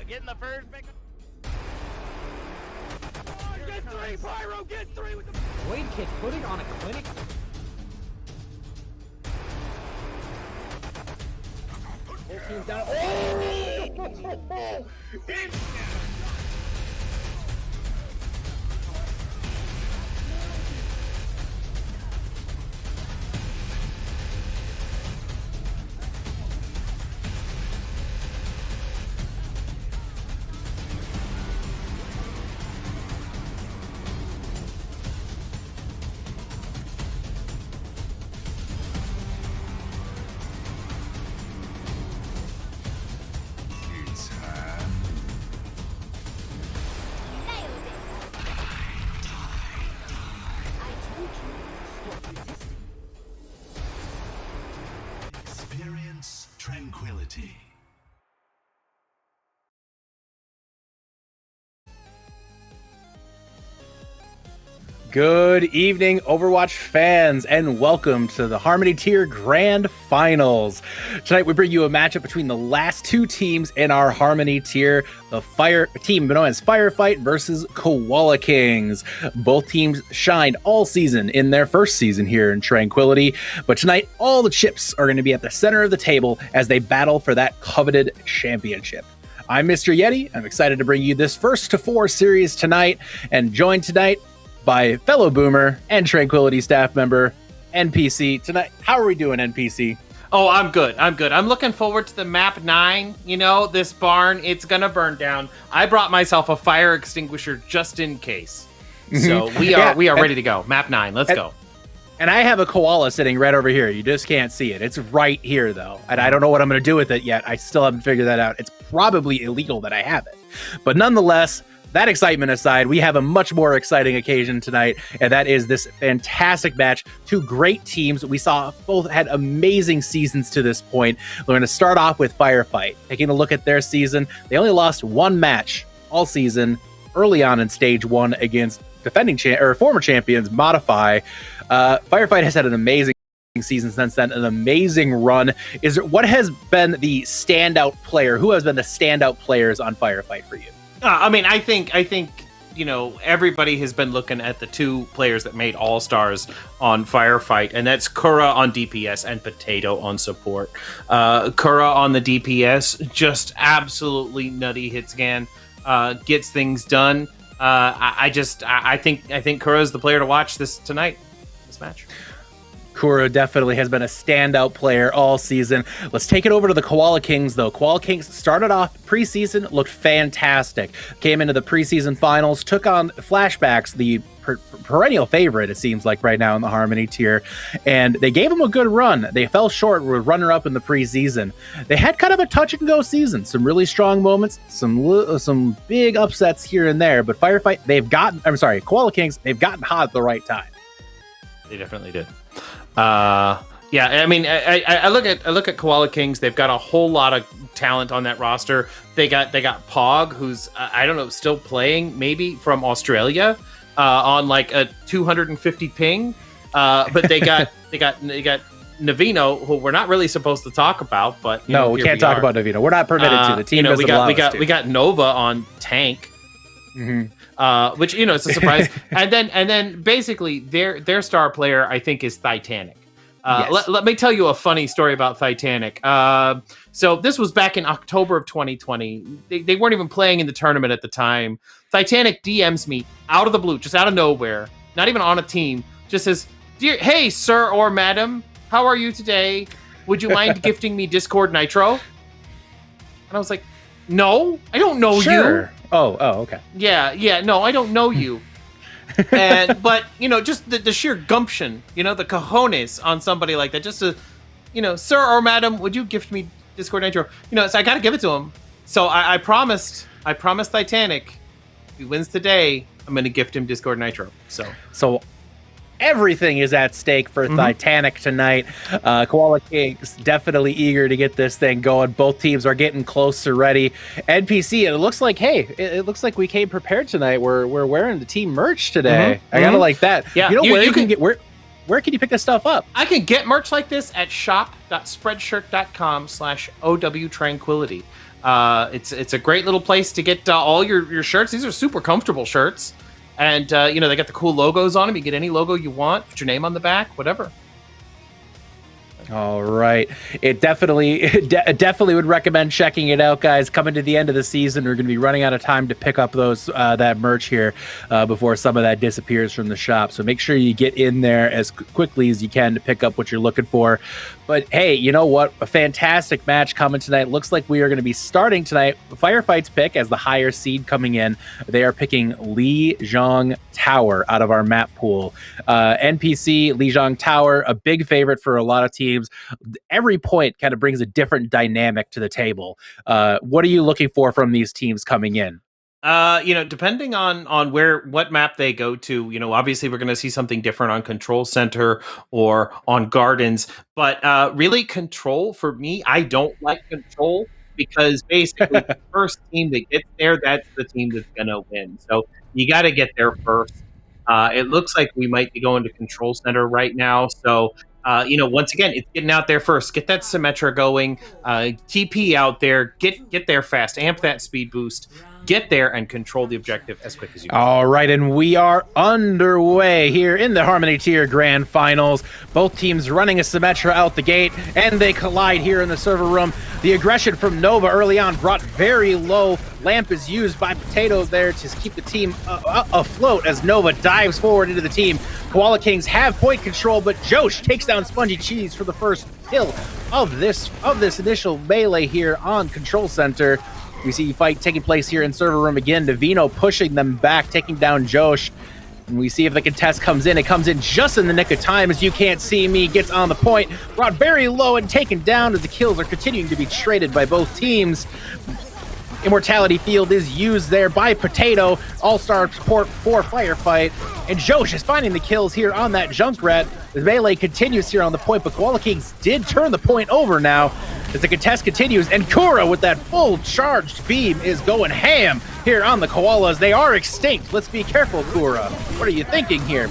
Getting the first pick. Get three, Pyro, get three with the Wade Kid putting on a clinic. Whole team's down. Experience tranquility. Good evening, Overwatch fans, and welcome to the Harmony Tier Grand Finals. Tonight, we bring you a matchup between the last two teams in our Harmony Tier, the Fire team known as Firefight versus Koala Kings. Both teams shined all season in their first season here in Tranquility, but tonight, all the chips are going to be at the center of the table as they battle for that coveted championship. I'm Mr. Yeti. I'm excited to bring you this first to four series tonight, and joined tonight by fellow Boomer and Tranquility staff member, NPC. Tonight, how are we doing, NPC? Oh, I'm good. I'm looking forward to the map 9. You know, this barn, it's gonna burn down. I brought myself a fire extinguisher just in case. So we are ready to go. Map 9, let's go. And I have a koala sitting right over here. You just can't see it. It's right here, though. And I don't know what I'm going to do with it yet. I still haven't figured that out. It's probably illegal that I have it. But nonetheless, that excitement aside, we have a much more exciting occasion tonight, and that is this fantastic match. Two great teams. We saw both had amazing seasons to this point. We're going to start off with Firefight. Taking a look at their season, they only lost one match all season early on in Stage 1 against defending former champions Modify. Firefight has had an amazing season since then, an amazing run. What has been the standout player? Who has been the standout players on Firefight for you? I think you know, everybody has been looking at the two players that made All-Stars on Firefight, and that's Kura on DPS and Potato on support. Kura on the DPS, just absolutely nutty hit scan, gets things done. I think Kura is the player to watch this match. Kura definitely has been a standout player all season. Let's take it over to the Koala Kings, though. Koala Kings started off preseason, looked fantastic. Came into the preseason finals, took on Flashbacks, the perennial favorite, it seems like, right now in the Harmony tier. And they gave them a good run. They fell short, were runner-up in the preseason. They had kind of a touch-and-go season. Some really strong moments, some big upsets here and there. But Koala Kings, they've gotten hot at the right time. They definitely did. I look at Koala Kings. They've got a whole lot of talent on that roster. They got Pog, who's I don't know, still playing, maybe from Australia, on like a 250 ping. But they got Navino, who we're not really supposed to talk about. But we can't talk about Navino. We're not permitted to. The team doesn't allow us to. We got Nova on tank. Mm-hmm. Which, it's a surprise. and then basically their star player, I think, is Titanic. Yes. Let me tell you a funny story about Titanic. So this was back in October of 2020. They weren't even playing in the tournament at the time. Titanic DMs me out of the blue, just out of nowhere, not even on a team, just says, "Hey, sir or madam, how are you today? Would you mind gifting me Discord Nitro?" And I was like, "No, I don't know you." Oh, okay. Yeah, no, I don't know you. But just the sheer gumption, the cojones on somebody like that, just to, "Sir or madam, would you gift me Discord Nitro?" So I gotta give it to him. So I promised Titanic, if he wins today, I'm gonna gift him Discord Nitro. So everything is at stake for Titanic tonight. Koala Kings definitely eager to get this thing going. Both teams are getting close to ready. NPC, it looks like, it looks like we came prepared tonight. We're wearing the team merch today. I gotta like that. Yeah, where can you pick this stuff up? I can get merch like this at shop.spreadshirt.com/OW Tranquility. It's a great little place to get all your shirts. These are super comfortable shirts, and they got the cool logos on them. You get any logo you want, put your name on the back, whatever. All right. It definitely would recommend checking it out, guys. Coming to the end of the season, we're going to be running out of time to pick up those that merch here before some of that disappears from the shop. So make sure you get in there as quickly as you can to pick up what you're looking for. But hey, you know what? A fantastic match coming tonight. Looks like we are going to be starting tonight. Firefights pick as the higher seed coming in. They are picking Lijiang Tower out of our map pool. NPC Lijiang Tower, a big favorite for a lot of teams. Every point kind of brings a different dynamic to the table. What are you looking for from these teams coming in? Depending on what map they go to, obviously we're going to see something different on Control Center or on Gardens, but really Control, for me, I don't like Control because basically the first team that gets there, that's the team that's going to win. So you got to get there first. It looks like we might be going to Control Center right now. So, once again, it's getting out there first. Get that Symmetra going. TP out there. Get there fast. Amp that speed boost. Get there and control the objective as quick as you can. All right, and we are underway here in the Harmony Tier Grand Finals. Both teams running a Symmetra out the gate, and they collide here in the server room. The aggression from Nova early on brought very low. Lamp is used by Potato there to keep the team afloat as Nova dives forward into the team. Koala Kings have point control, but Josh takes down Spongy Cheese for the first kill of this initial melee here on Control Center. We see fight taking place here in server room again. Navino pushing them back, taking down Josh. And we see if the contest comes in. It comes in just in the nick of time as You Can't See Me gets on the point. Brought very low and taken down as the kills are continuing to be traded by both teams. Immortality Field is used there by Potato. All-star support for Firefight. And Josh is finding the kills here on that Junkrat. The melee continues here on the point, but Koala Kings did turn the point over now as the contest continues. And Kura with that full charged beam is going ham here on the Koalas. They are extinct. Let's be careful, Kura. What are you thinking here?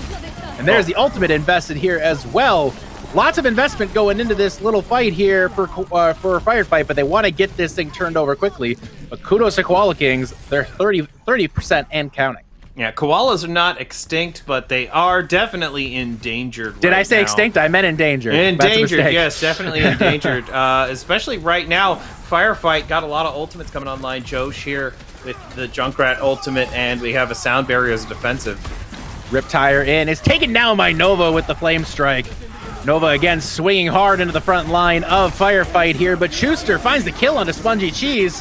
And there's the ultimate invested here as well. Lots of investment going into this little fight here for Firefight, but they want to get this thing turned over quickly. But kudos to Koala Kings. They're 30% and counting. Yeah, koalas are not extinct, but they are definitely endangered. Did I say extinct? I meant endangered. Endangered, yes, definitely endangered. Especially right now, Firefight got a lot of ultimates coming online. Josh here with the Junkrat ultimate, and we have a sound barrier as a defensive. Riptire in is taken down by Nova with the Flame Strike. Nova again swinging hard into the front line of Firefight here, but Schuster finds the kill onto Spongy Cheese.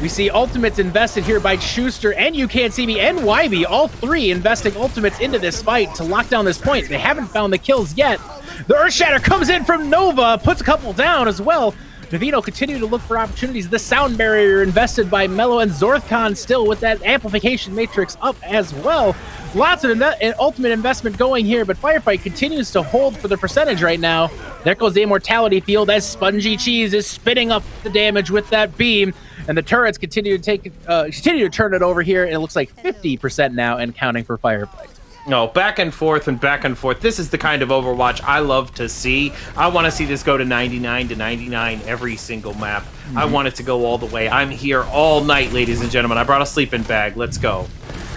We see ultimates invested here by Schuster and You Can't See Me and Wybe, all three investing ultimates into this fight to lock down this point. They haven't found the kills yet. The Earthshatter comes in from Nova, puts a couple down as well. Navino continue to look for opportunities. The sound barrier invested by Mello and Zorthcon still with that amplification matrix up as well. Lots of ultimate investment going here, but Firefight continues to hold for the percentage right now. There goes the Immortality Field as Spongy Cheese is spitting up the damage with that beam, and the turrets continue to turn it over here. And it looks like 50% now and counting for Firefight. No, back and forth and back and forth. This is the kind of Overwatch I love to see. I want to see this go to 99 to 99 every single map. I want it to go all the way. I'm here all night, ladies and gentlemen. I brought a sleeping bag. Let's go.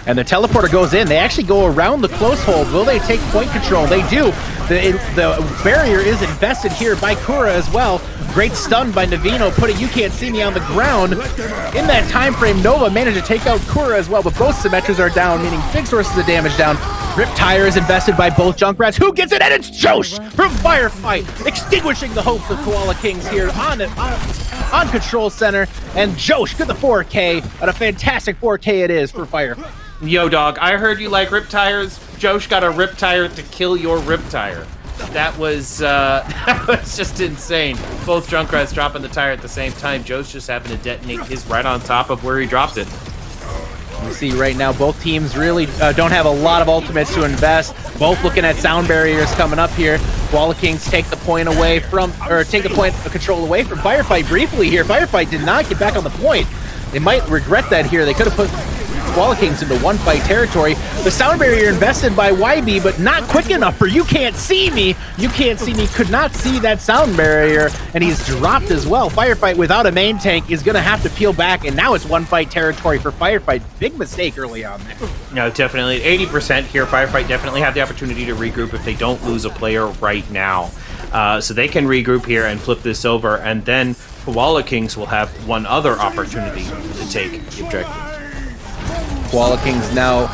And the teleporter goes in. They actually go around the close hold. Will they take point control? They do. The barrier is invested here by Kura as well. Great stun by Navino, putting You Can't See Me on the ground. In that time frame, Nova managed to take out Kura as well, but both Symmetras are down, meaning big sources of damage down. Riptire is invested by both Junkrats. Who gets it? And it's Josh from Firefight, extinguishing the hopes of Koala Kings here on Control Center. And Josh get the 4K, and a fantastic 4K it is for Firefight. Yo, dog, I heard you like Riptires. Josh got a Riptire to kill your Riptire. That was just insane. Both Junkrats dropping the tire at the same time. Joe's just having to detonate his right on top of where he dropped it. You see right now both teams really don't have a lot of ultimates to invest. Both looking at sound barriers coming up here. Koala Kings take the point of control away from Firefight briefly here. Firefight did not get back on the point. They might regret that here. They could have put Koala Kings into one fight territory. The sound barrier invested by YB, but not quick enough for You Can't See Me. You Can't See Me could not see that sound barrier, and he's dropped as well. Firefight without a main tank is going to have to peel back, and now it's one fight territory for Firefight. Big mistake early on there. No, definitely. 80% here. Firefight definitely have the opportunity to regroup if they don't lose a player right now. So they can regroup here and flip this over, and then Koala Kings will have one other opportunity to take the objective. Koala Kings now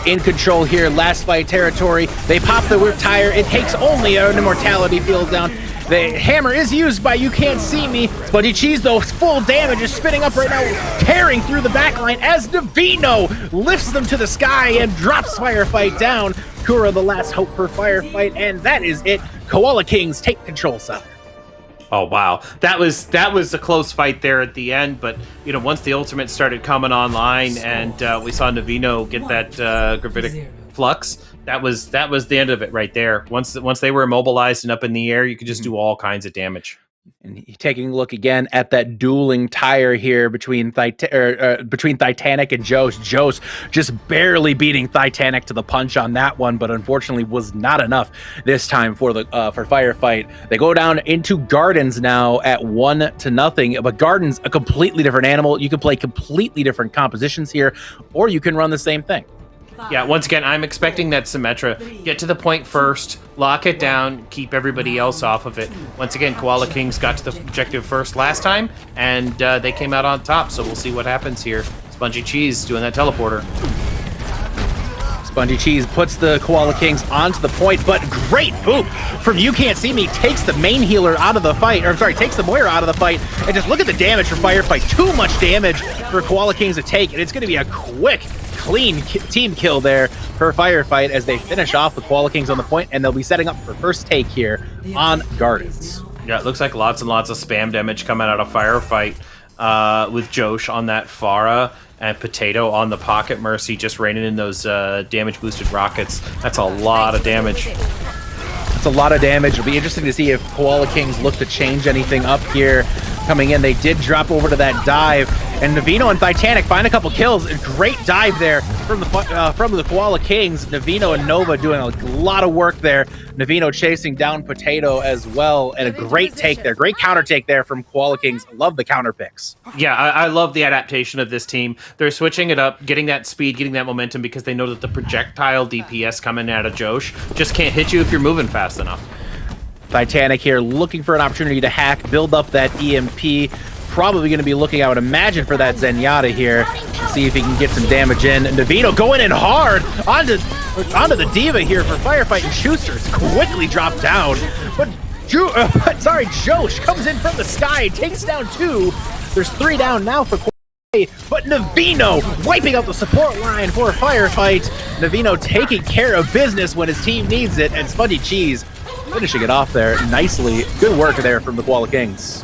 in control here. Last fight territory. They pop the whip tire. It takes only an immortality field down. The hammer is used by You Can't See Me. Spongy Cheese, though, full damage is spinning up right now, tearing through the backline as Davino lifts them to the sky and drops Firefight down. Kura, the last hope for Firefight, and that is it. Koala Kings take control side. Oh wow, that was a close fight there at the end, but once the ultimate started coming online and we saw Navino get that gravitic flux, that was the end of it right there. Once they were immobilized and up in the air, you could just do all kinds of damage. And taking a look again at that dueling tire here between Titanic and Josh. Josh just barely beating Titanic to the punch on that one, but unfortunately was not enough this time for Firefight. They go down into Gardens now at 1-0, but Gardens a completely different animal. You can play completely different compositions here, or you can run the same thing. Yeah, once again, I'm expecting that Symmetra get to the point first, lock it down, keep everybody else off of it. Once again, Koala Kings got to the objective first last time, and they came out on top, so we'll see what happens here. Spongy Cheese doing that teleporter. Spongy Cheese puts the Koala Kings onto the point, but great boop from You Can't See Me, takes the main healer out of the fight, or sorry, takes the Moira out of the fight, and just look at the damage for Firefight. Too much damage for Koala Kings to take, and it's going to be a quick, clean team kill there for Firefight as they finish off the Koala Kings on the point, and they'll be setting up for first take here on Gardens. Yeah, it looks like lots and lots of spam damage coming out of Firefight with Josh on that Pharah and Potato on the Pocket Mercy, just raining in those damage-boosted rockets. That's a lot of damage. It's a lot of damage. It'll be interesting to see if Koala Kings look to change anything up here. Coming in, they did drop over to that dive, and Navino and Titanic find a couple kills. A great dive there from the Koala Kings. Navino and Nova doing a lot of work there. Navino chasing down Potato as well, and a great take there. Great counter take there from Koala Kings. Love the counter picks. Yeah, I love the adaptation of this team. They're switching it up, getting that speed, getting that momentum, because they know that the projectile DPS coming out of Josh just can't hit you if you're moving fast enough. Titanic here looking for an opportunity to hack, build up that EMP. Probably going to be looking, I would imagine, for that Zenyatta here. See if he can get some damage in. And Navino going in hard onto the Diva here for Firefight, and Schuster's quickly dropped down. But Josh comes in from the sky, takes down 2. There's 3 down now for Koala, but Navino wiping out the support line for Firefight. Navino taking care of business when his team needs it, and Spongy Cheese finishing it off there nicely. Good work there from the Koala Kings.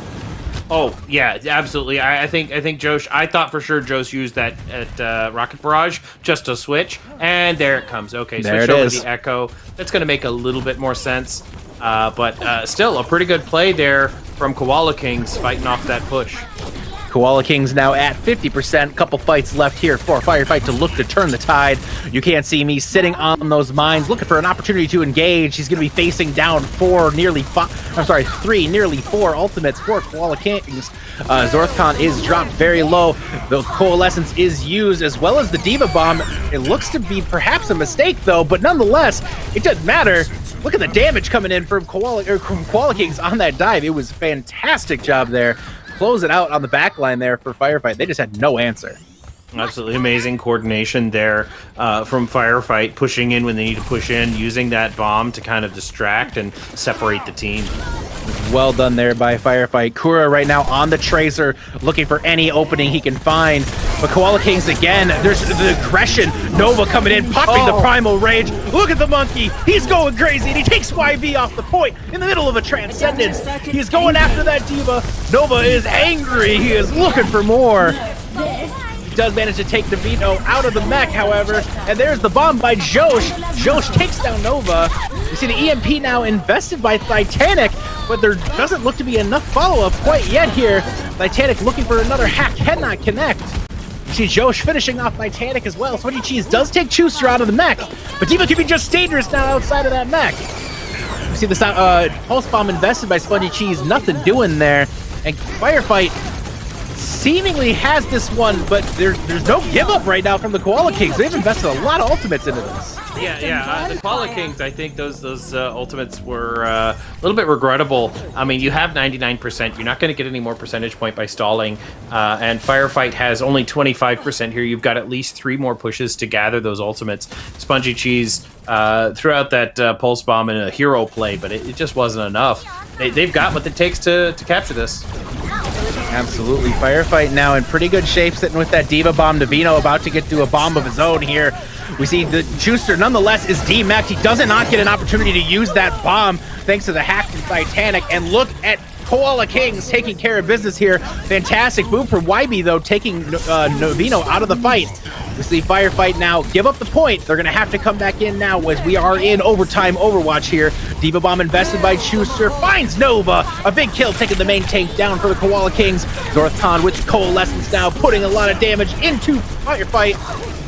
Oh yeah, absolutely. I think Josh. I thought for sure Josh used that at Rocket Barrage just to switch, and there it comes. Okay, there switch it over is. to the Echo. That's going to make a little bit more sense, but still a pretty good play there from Koala Kings fighting off that push. Koala Kings now at 50%. Couple fights left here for Firefight to look to turn the tide. You Can't See Me sitting on those mines, looking for an opportunity to engage. He's going to be facing down 3, nearly 4 ultimates for Koala Kings. Zorthcon is dropped very low. The Coalescence is used, as well as the Diva Bomb. It looks to be perhaps a mistake, though, but nonetheless, it doesn't matter. Look at the damage coming in from Koala Kings on that dive. It was a fantastic job there. Close it out on the back line there for Firefight. They just had no answer. Absolutely amazing coordination there from Firefight, pushing in when they need to push in, using that bomb to kind of distract and separate the team. Well done there by Firefight. Kura right now on the Tracer, looking for any opening he can find. But Koala Kings again, there's the aggression. Nova coming in, popping the Primal Rage. Look at the monkey. He's going crazy, and he takes YV off the point in the middle of a Transcendence. He's going after that Diva. Nova is angry. He is looking for more. He does manage to take Navino out of the mech, however, and there's the bomb by Josh. Josh takes down Nova. You see the EMP now invested by Titanic, but there doesn't look to be enough follow-up quite yet here. Titanic looking for another hack, cannot connect. You see Josh finishing off Titanic as well. Spongy Cheese does take Chooster out of the mech, but Diva can be just dangerous now outside of that mech. You see the Pulse Bomb invested by Spongy Cheese, nothing doing there. And Firefight seemingly has this one, but there's no give up right now from the Koala Kings. They've invested a lot of ultimates into this. Yeah. The Koala Kings, I think those ultimates were a little bit regrettable. I mean, you have 99%. You're not going to get any more percentage point by stalling. And Firefight has only 25% here. You've got at least 3 more pushes to gather those ultimates. Spongy Cheese threw out that Pulse Bomb in a hero play, but it just wasn't enough. They've got what it takes to capture this. Absolutely. Firefight now in pretty good shape, sitting with that Diva Bomb. Navino about to get to a bomb of his own here. We see the Schuster nonetheless is D-Max. He does not get an opportunity to use that bomb thanks to the hack from Titanic. And look at Koala Kings taking care of business here. Fantastic move from YB, though, taking Navino out of the fight. We see Firefight now give up the point. They're going to have to come back in now as we are in overtime Overwatch here. Diva Bomb invested by Schuster finds Nova. A big kill taking the main tank down for the Koala Kings. Northcon with Coalescence now putting a lot of damage into Firefight.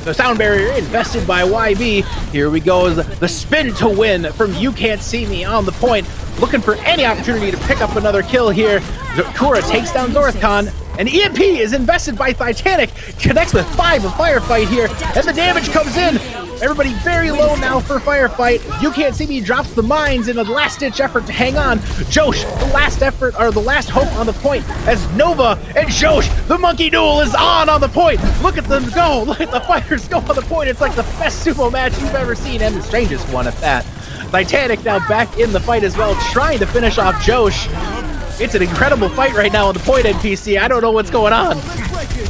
The sound barrier invested by YB. Here we go as the spin to win from You Can't See Me on the point. Looking for any opportunity to pick up another kill here. Kura takes down Northcon. And EMP is invested by Titanic. Connects with 5 of Firefight here. And the damage comes in. Everybody very low now for Firefight. You Can't See Me drops the mines in a last-ditch effort to hang on. Josh, the last effort, or the last hope on the point, as Nova and Josh, the monkey duel is on the point. Look at them go. Look at the fighters go on the point. It's like the best sumo match you've ever seen, and the strangest one at that. Titanic now back in the fight as well, trying to finish off Josh. It's an incredible fight right now on the point, NPC. I don't know what's going on.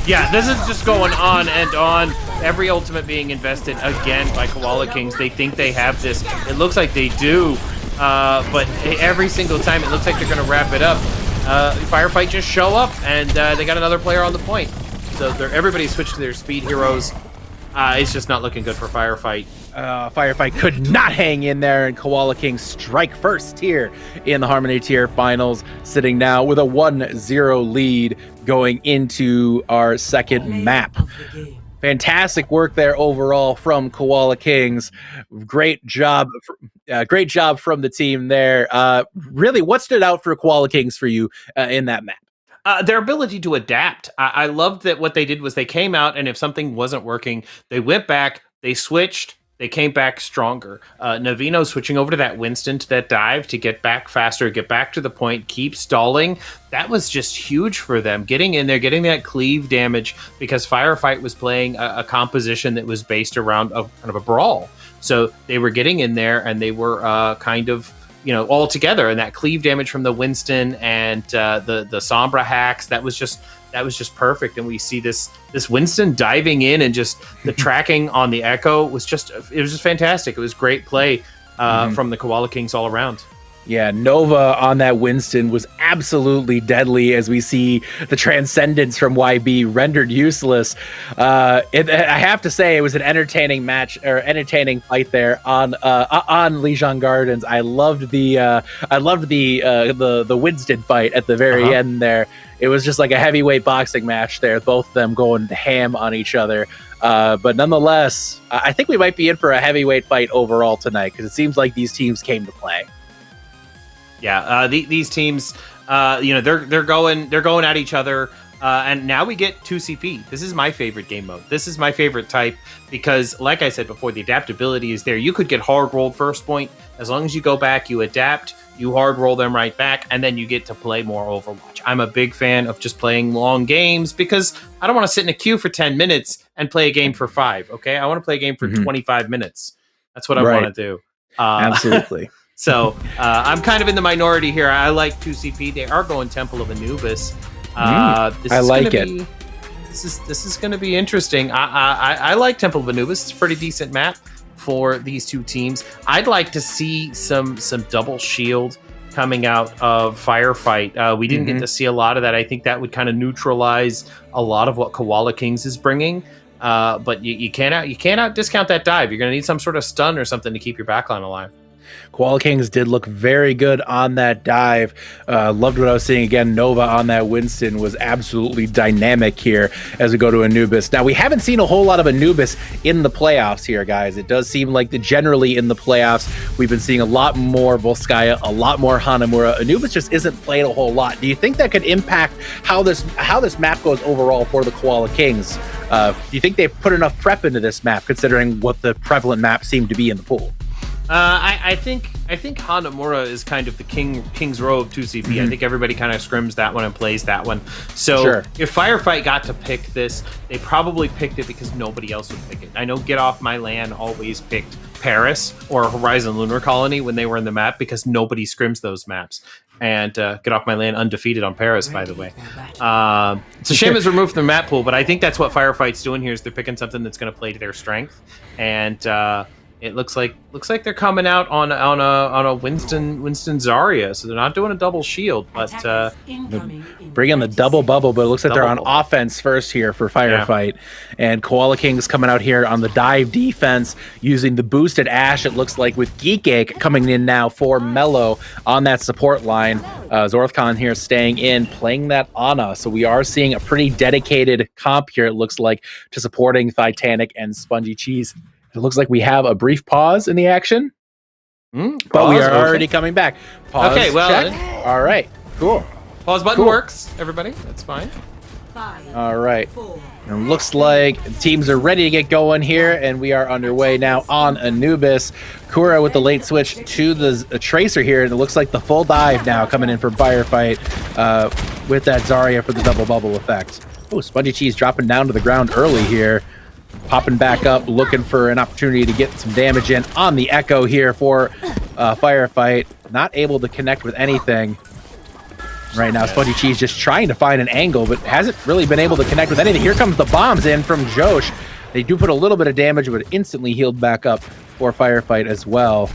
Yeah, this is just going on and on. Every ultimate being invested again by Koala Kings. They think they have this. It looks like they do, but every single time it looks like they're going to wrap it up. Firefight just show up, and they got another player on the point. So everybody switched to their speed heroes. It's just not looking good for Firefight. Firefight could not hang in there, and Koala Kings strike first here in the Harmony Tier Finals, sitting now with a 1-0 lead going into our second map. Fantastic work there overall from Koala Kings. Great job from the team there. Really, what stood out for Koala Kings for you in that map? Their ability to adapt. I loved that what they did was they came out, and if something wasn't working, they went back, they switched, they came back stronger. Navino switching over to that Winston, to that dive, to get back faster, get back to the point, keep stalling. That was just huge for them. Getting in there, getting that cleave damage, because Firefight was playing a composition that was based around kind of a brawl. So they were getting in there, and they were kind of, all together. And that cleave damage from the Winston and the Sombra hacks, that was just perfect. And we see this Winston diving in, and just the tracking on the Echo was just fantastic. It was great play from the Koala Kings all around. Yeah, Nova on that Winston was absolutely deadly, as we see the Transcendence from YB rendered useless. I have to say, it was an entertaining fight there on Lijiang Gardens. I loved the Winston fight at the very end there. It was just like a heavyweight boxing match there, both of them going ham on each other. But nonetheless, I think we might be in for a heavyweight fight overall tonight, because it seems like these teams came to play. Yeah, these teams, they're going at each other, and now we get 2CP. This is my favorite game mode. This is my favorite type, because, like I said before, the adaptability is there. You could get hard rolled first point. As long as you go back, you adapt, you hard roll them right back, and then you get to play more Overwatch. I'm a big fan of just playing long games, because I don't want to sit in a queue for 10 minutes and play a game for 5. Okay, I want to play a game for 25 minutes. That's what I want to do. Absolutely. So I'm kind of in the minority here. I like 2CP. They are going Temple of Anubis. This is going to be interesting. I like Temple of Anubis. It's a pretty decent map for these two teams. I'd like to see some double shield coming out of Firefight. We didn't get to see a lot of that. I think that would kind of neutralize a lot of what Koala Kings is bringing. But you cannot discount that dive. You're going to need some sort of stun or something to keep your backline alive. Koala Kings did look very good on that dive. Loved what I was seeing again. Nova on that Winston was absolutely dynamic here as we go to Anubis. Now, we haven't seen a whole lot of Anubis in the playoffs here, guys. It does seem like generally in the playoffs, we've been seeing a lot more Volskaya, a lot more Hanamura. Anubis just isn't played a whole lot. Do you think that could impact how this map goes overall for the Koala Kings? Do you think they've put enough prep into this map, considering what the prevalent map seemed to be in the pool? I think Hanamura is kind of the King's Row of 2CP. I think everybody kind of scrims that one and plays that one. So if Firefight got to pick this, they probably picked it because nobody else would pick it. I know Get Off My Land always picked Paris or Horizon Lunar Colony when they were in the map because nobody scrims those maps. And Get Off My Land undefeated on Paris, by the way. It's a shame it's removed from the map pool, but I think that's what Firefight's doing here is they're picking something that's going to play to their strength. And it looks like they're coming out on a Winston Zarya, so they're not doing a double shield, but bringing the double bubble. But it looks like they're on offense first here for Firefight, and Koala Kings coming out here on the dive defense using the boosted Ash. It looks like with Geek Ache coming in now for Mellow on that support line. Zorthcon here staying in, playing that Ana. So we are seeing a pretty dedicated comp here. It looks like to supporting Titanic and Spongy Cheese. It looks like we have a brief pause in the action, but we are already coming back. Pause, okay, well, check. All right, cool. Pause button works, everybody. That's fine. All right. And looks like teams are ready to get going here, and we are underway now on Anubis. Kura with the late switch to the Tracer here, and it looks like the full dive now coming in for Firefight with that Zarya for the double bubble effect. Oh, Spongy Cheese dropping down to the ground early here. Popping back up, looking for an opportunity to get some damage in on the Echo here for Firefight. Not able to connect with anything right now. Spongy Cheese just trying to find an angle, but hasn't really been able to connect with anything. Here comes the bombs in from Josh. They do put a little bit of damage, but instantly healed back up for Firefight as well.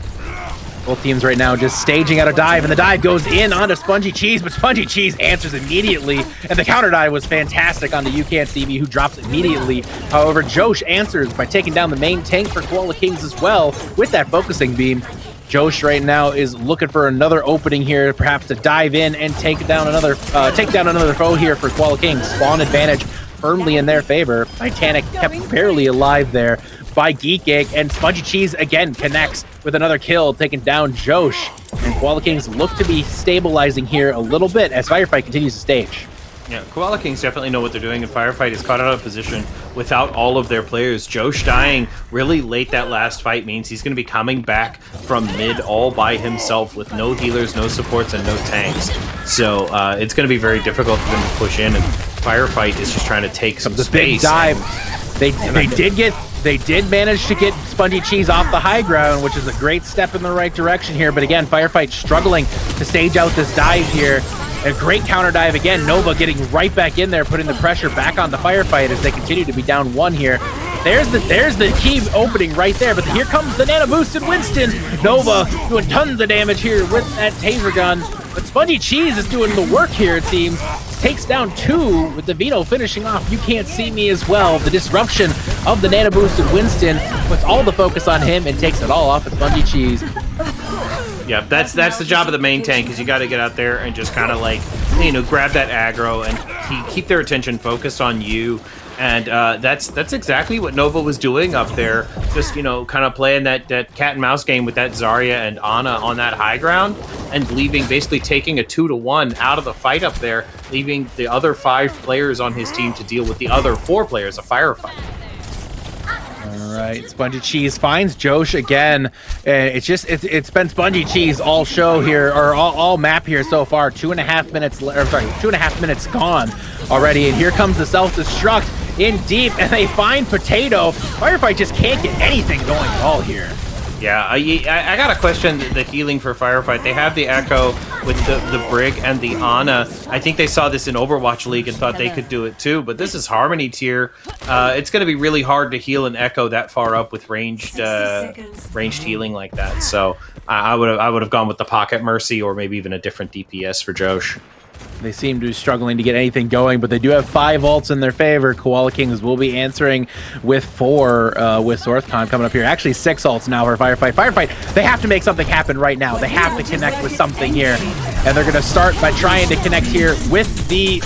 Both teams right now just staging out a dive, and the dive goes in onto Spongy Cheese, but Spongy Cheese answers immediately, and the counter dive was fantastic on the You Can't See Me, who drops immediately. However, Josh answers by taking down the main tank for Koala Kings as well with that focusing beam. Josh right now is looking for another opening here, perhaps to dive in and take down another foe here for Koala Kings. Spawn advantage firmly in their favor. Titanic kept barely alive there by Geek Egg, and Spongy Cheese again connects with another kill, taking down Josh. And Koala Kings look to be stabilizing here a little bit as Firefight continues to stage. Yeah, Koala Kings definitely know what they're doing, and Firefight is caught out of position without all of their players. Josh dying really late that last fight means he's going to be coming back from mid all by himself with no healers, no supports, and no tanks. So it's going to be very difficult for them to push in, and Firefight is just trying to take some space. Big dive. They did manage to get Spongy Cheese off the high ground, which is a great step in the right direction here. But again, Firefight struggling to stage out this dive here. A great counter dive again. Nova getting right back in there, putting the pressure back on the Firefight as they continue to be down one here. There's the key opening right there, but here comes the nano boosted Winston. Nova doing tons of damage here with that taser gun, but Spongy Cheese is doing the work here, it seems. Takes down two with the Vito finishing off You Can't See Me as well. The disruption of the nano boosted Winston puts all the focus on him and takes it all off of Spongy Cheese. Yeah, that's the job of the main tank, is you got to get out there and just kind of like, grab that aggro and keep their attention focused on you. And that's exactly what Nova was doing up there, just kind of playing that cat and mouse game with that Zarya and Ana on that high ground, and basically taking a 2-1 out of the fight up there, leaving the other 5 players on his team to deal with the other 4 players of Firefight. All right, Spongy Cheese finds Josh again. It's been Spongy Cheese all show here, or all map here so far. 2.5 minutes, 2.5 minutes gone already, and here comes the self-destruct in deep, and they find Potato. Firefight just can't get anything going at all here. Yeah, I got to question the healing for Firefight. They have the Echo with the Brig and the Ana. I think they saw this in Overwatch League and thought they could do it too, but this is Harmony tier. It's going to be really hard to heal an Echo that far up with ranged healing like that. So I would have gone with the Pocket Mercy or maybe even a different DPS for Josh. They seem to be struggling to get anything going, but they do have 5 ults in their favor. Koala Kings will be answering with 4 with Sorthcon coming up here. Actually, 6 ults now for Firefight. Firefight, they have to make something happen right now. They have to connect with something here. And they're going to start by trying to connect here with the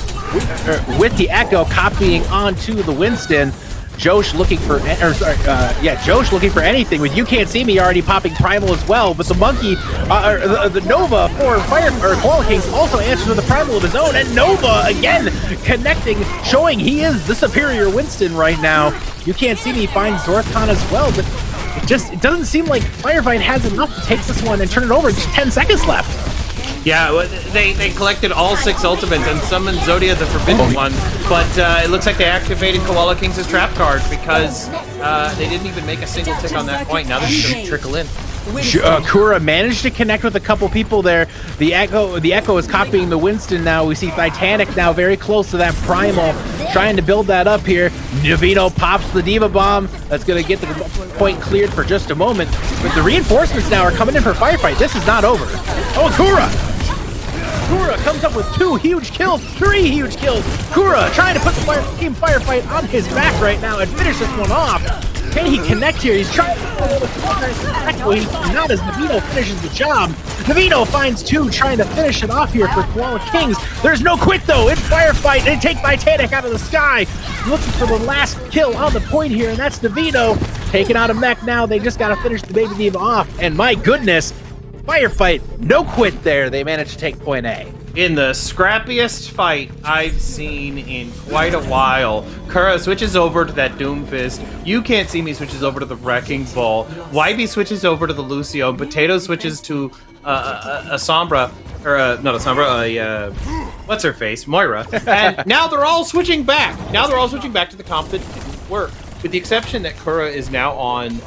Echo copying onto the Winston. Josh looking for, Josh looking for anything with You Can't See Me already popping Primal as well, but the Monkey, the Nova for Koala Kings also answers with the Primal of his own, and Nova again connecting, showing he is the superior Winston right now. You Can't See Me finds Zorthcon as well, but it doesn't seem like Firefight has enough to take this one and turn it over. Just 10 seconds left. Yeah, they collected all 6 ultimates and summoned Zodia the Forbidden One, but it looks like they activated Koala Kings' trap card because they didn't even make a single tick on that point. Now they're just going to trickle in. Kura managed to connect with a couple people there. The Echo is copying the Winston now. We see Titanic now very close to that Primal, trying to build that up here. Navino pops the Diva Bomb. That's going to get the point cleared for just a moment. But the reinforcements now are coming in for Firefight. This is not over. Oh, Kura comes up with 2 huge kills, 3 huge kills. Kura trying to put the Team Firefight on his back right now and finish this one off. Can he connect here? He's trying to not as Navino finishes the job. Navino finds 2, trying to finish it off here for Koala Kings. There's no quit though. It's Firefight. They take Titanic out of the sky. Looking for the last kill on the point here, and that's Navino. Taking out a mech now. They just got to finish the Baby Diva off. And my goodness, Firefight, no quit there. They managed to take point A. In the scrappiest fight I've seen in quite a while, Kura switches over to that Doomfist. You Can't See Me switches over to the Wrecking Ball. YB switches over to the Lucio. And Potato switches to a Sombra, or not a Sombra, what's her face, Moira. And now they're all switching back. Now they're all switching back to the comp that didn't work, with the exception that Kura is now on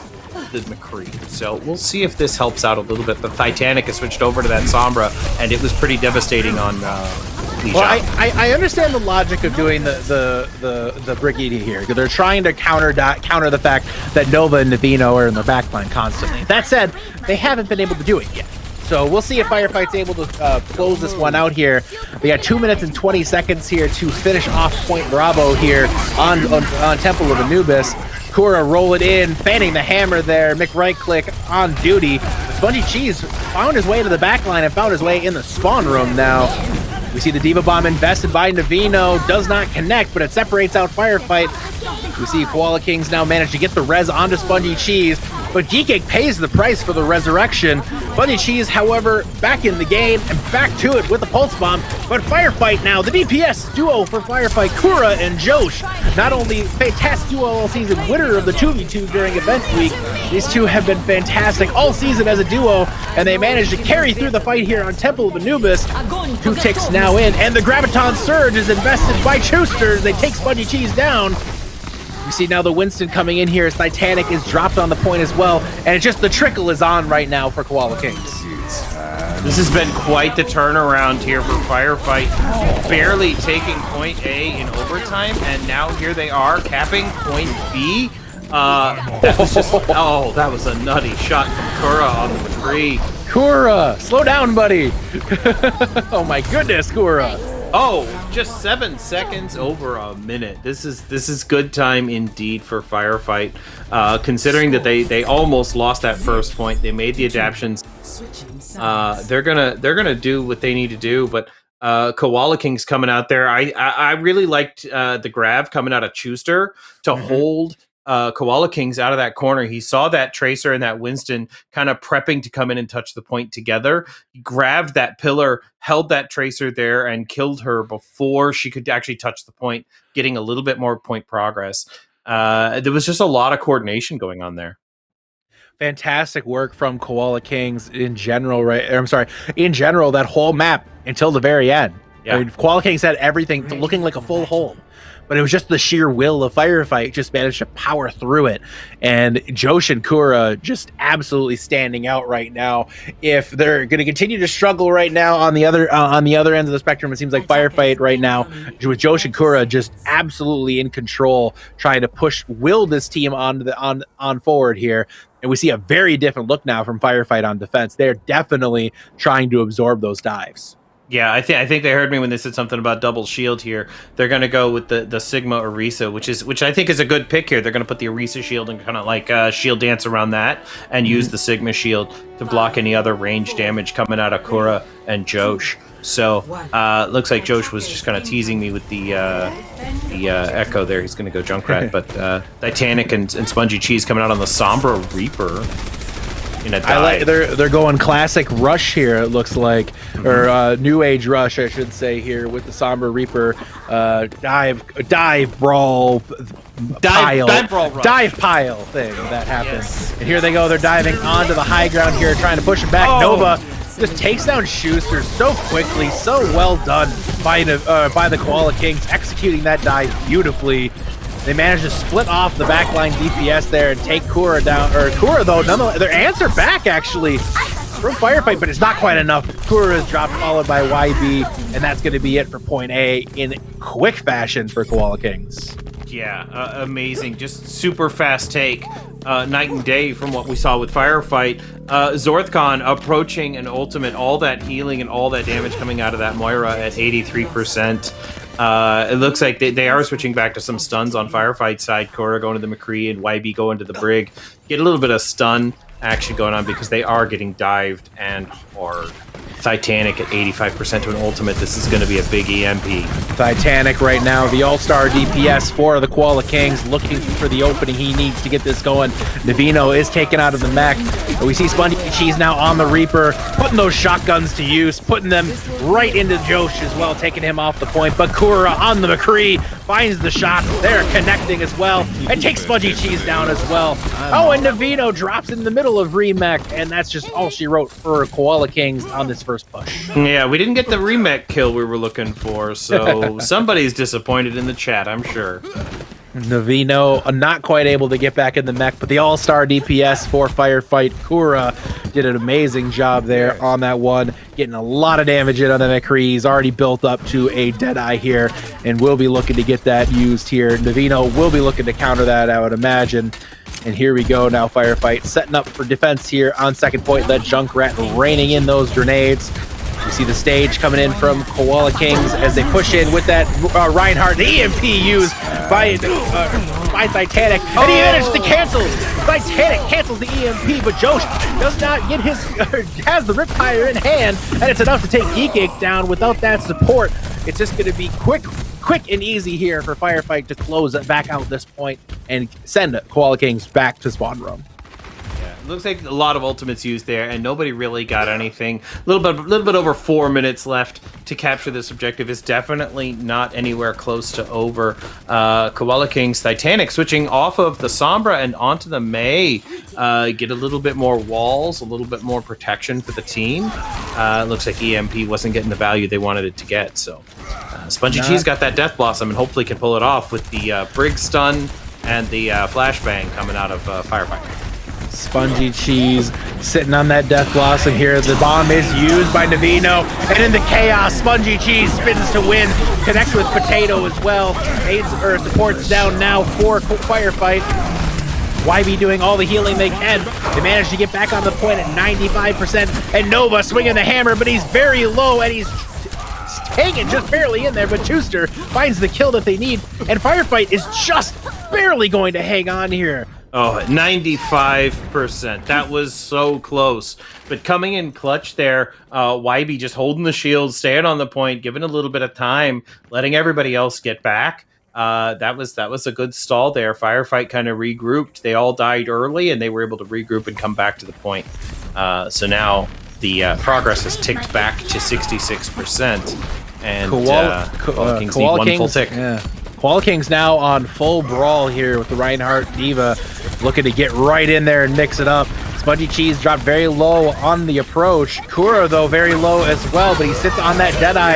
the McCree. So we'll see if this helps out a little bit. The Titanic has switched over to that Sombra, and it was pretty devastating on Lijiang. Well, I understand the logic of doing the Brigade here, because they're trying to counter the fact that Nova and Navino are in their backline constantly. That said, they haven't been able to do it yet. So we'll see if Firefight's able to close this one out here. We got 2 minutes and 20 seconds here to finish off Point Bravo here on Temple of Anubis. Kura roll it in, fanning the hammer there. Mick right click on duty. Spongy Cheese found his way to the back line and found his way in the spawn room now. We see the Diva Bomb invested by Navino. Does not connect, but it separates out Firefight. We see Koala Kings now manage to get the res onto Spongy Cheese, but Geekig pays the price for the resurrection. Spongy Cheese, however, back in the game and back to it with the Pulse Bomb, but Firefight now, the DPS duo for Firefight, Kura and Josh. Not only fantastic duo all season, winner of the 2v2 during event week, these two have been fantastic all season as a duo, and they managed to carry through the fight here on Temple of Anubis. 2 ticks now in, and the Graviton Surge is invested by Chooster. They take Spongy Cheese down. You see now the Winston coming in here as Titanic is dropped on the point as well, and it's just the trickle is on right now for Koala Kings. This has been quite the turnaround here for Firefight, barely taking point A in overtime, and now here they are capping point B. That was just, oh, that was a nutty shot from Kura on the McCree. Kura, slow down, buddy. Oh my goodness, Kura. Oh, just 7 seconds over a minute. This is good time indeed for Firefight, considering that they almost lost that first point. They made the adaptions. They're gonna do what they need to do, but Koala King's coming out there. I really liked the grab coming out of Chooster to hold Koala Kings out of that corner. He saw that Tracer and that Winston kind of prepping to come in and touch the point together. He grabbed that pillar, held that Tracer there, and killed her before she could actually touch the point, getting a little bit more point progress. There was just a lot of coordination going on there. Fantastic work from Koala Kings in general, right? I'm sorry, in general, that whole map until the very end. Yeah. I mean, Koala Kings had everything looking like a full hold. But it was just the sheer will of Firefight just managed to power through it. And Josh and Kura just absolutely standing out right now. If they're going to continue to struggle right now on the other end of the spectrum, it seems like Firefight right now, with Josh and Kura just absolutely in control, trying to will this team on forward here. And we see a very different look now from Firefight on defense. They're definitely trying to absorb those dives. Yeah, I think they heard me when they said something about double shield here. They're gonna go with the Sigma Orisa, which I think is a good pick here. They're gonna put the Orisa shield and kind of like shield dance around that, and use the Sigma shield to block any other range damage coming out of Kura and Josh. So looks like Josh was just kind of teasing me with the Echo there. He's gonna go Junkrat, but Titanic and Spongy Cheese coming out on the Sombra Reaper. I like they're going classic rush here. It looks like, or new age rush, I should say here with the Sombra Reaper dive brawl pile thing that happens. Yes. And here they go. They're diving onto the high ground here, trying to push him back. Nova just takes down Schuster so quickly, so well done by the Koala Kings, executing that dive beautifully. They managed to split off the backline DPS there and take Kura down. Or Kura, though, nonetheless, their answer back, actually, from Firefight, but it's not quite enough. Kura is dropped, followed by YB, and that's going to be it for point A in quick fashion for Koala Kings. Yeah, amazing. Just super fast take. Night and day from what we saw with Firefight. Zorthcon approaching an ultimate, all that healing and all that damage coming out of that Moira at 83%. It looks like they are switching back to some stuns on Firefight side. Kura going to the McCree and YB going to the Brig. Get a little bit of stun action going on because they are getting dived and hard. Titanic at 85% to an ultimate. This is going to be a big EMP. Titanic right now, the all-star DPS for the Koala Kings, looking for the opening he needs to get this going. Navino is taken out of the mech. We see Spongy Cheese now on the Reaper, putting those shotguns to use, putting them right into Josh as well, taking him off the point. But Kura on the McCree finds the shot. They're connecting as well, and takes Spongy Cheese down as well. Oh, and Navino drops in the middle of Remech, and that's just all she wrote for Koala Kings on this first push. Yeah, we didn't get the Remech kill we were looking for, so somebody's disappointed in the chat, I'm sure. Navino not quite able to get back in the mech, but the all-star DPS for Firefight, Kura, did an amazing job there on that one, getting a lot of damage in on the McCree. He's already built up to a Deadeye here, and will be looking to get that used here. Navino will be looking to counter that, I would imagine. And here we go now, Firefight setting up for defense here on second point. That Junkrat raining in those grenades. We see the stage coming in from Koala Kings as they push in with that Reinhardt. The EMP used by Titanic, and he managed to cancel. Titanic cancels the EMP, but Josh does not get his, has the Riptire in hand, and it's enough to take Geekig down without that support. It's just going to be quick and easy here for Firefight to close it back out this point and send Koala Kings back to spawn room. Looks like a lot of ultimates used there, and nobody really got anything. A little bit over 4 minutes left to capture this objective. Is definitely not anywhere close to over. Koala Kings Titanic switching off of the Sombra and onto the Mei. Get a little bit more walls, a little bit more protection for the team. Looks like EMP wasn't getting the value they wanted it to get. So Spongy Cheese got that Death Blossom and hopefully can pull it off with the Brig Stun and the Flashbang coming out of Firefight. Spongy Cheese sitting on that Death Blossom here. The bomb is used by Navino, and in the chaos, Spongy Cheese spins to win. Connects with Potato as well. Aids or supports down now for Firefight. YB doing all the healing they can. They manage to get back on the point at 95%, and Nova swinging the hammer, but he's very low, and he's hanging just barely in there, but Schuster finds the kill that they need, and Firefight is just barely going to hang on here. Oh, 95%. That was so close. But coming in clutch there, YB just holding the shield, staying on the point, giving a little bit of time, letting everybody else get back. That was a good stall there. Firefight kind of regrouped. They all died early, and they were able to regroup and come back to the point. So now the progress has ticked back to 66%. And Koala Kings need one full tick. Yeah. Koala Kings now on full brawl here with the Reinhardt Diva, looking to get right in there and mix it up. Spongy Cheese dropped very low on the approach. Kura, though, very low as well, but he sits on that Deadeye.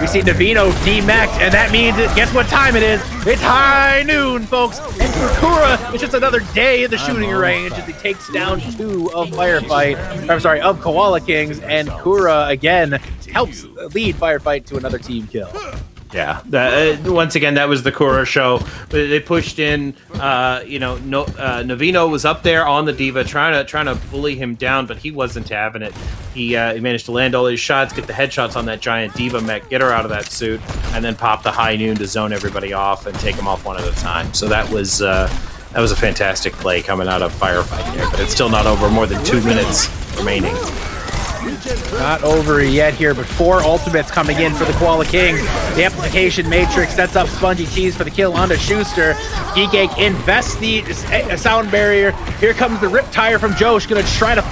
We see Navino demeched, and that means, guess what time it is? It's high noon, folks. And for Kura, it's just another day in the shooting range as he takes down two of of Koala Kings, and Kura, again, helps lead Firefight to another team kill. Yeah. Once again, that was the Korra show. They pushed in. Navino was up there on the Diva, trying to bully him down, but he wasn't having it. He managed to land all his shots, get the headshots on that giant Diva mech, get her out of that suit, and then pop the high noon to zone everybody off and take them off one at a time. So that was a fantastic play coming out of Firefight there, but it's still not over. More than 2 minutes remaining. Not over yet here, but 4 ultimates coming in for the Koala Kings. The amplification matrix sets up Spongy Cheese for the kill onto Schuster. Geek Egg invests the sound barrier. Here comes the rip tire from Josh, gonna try to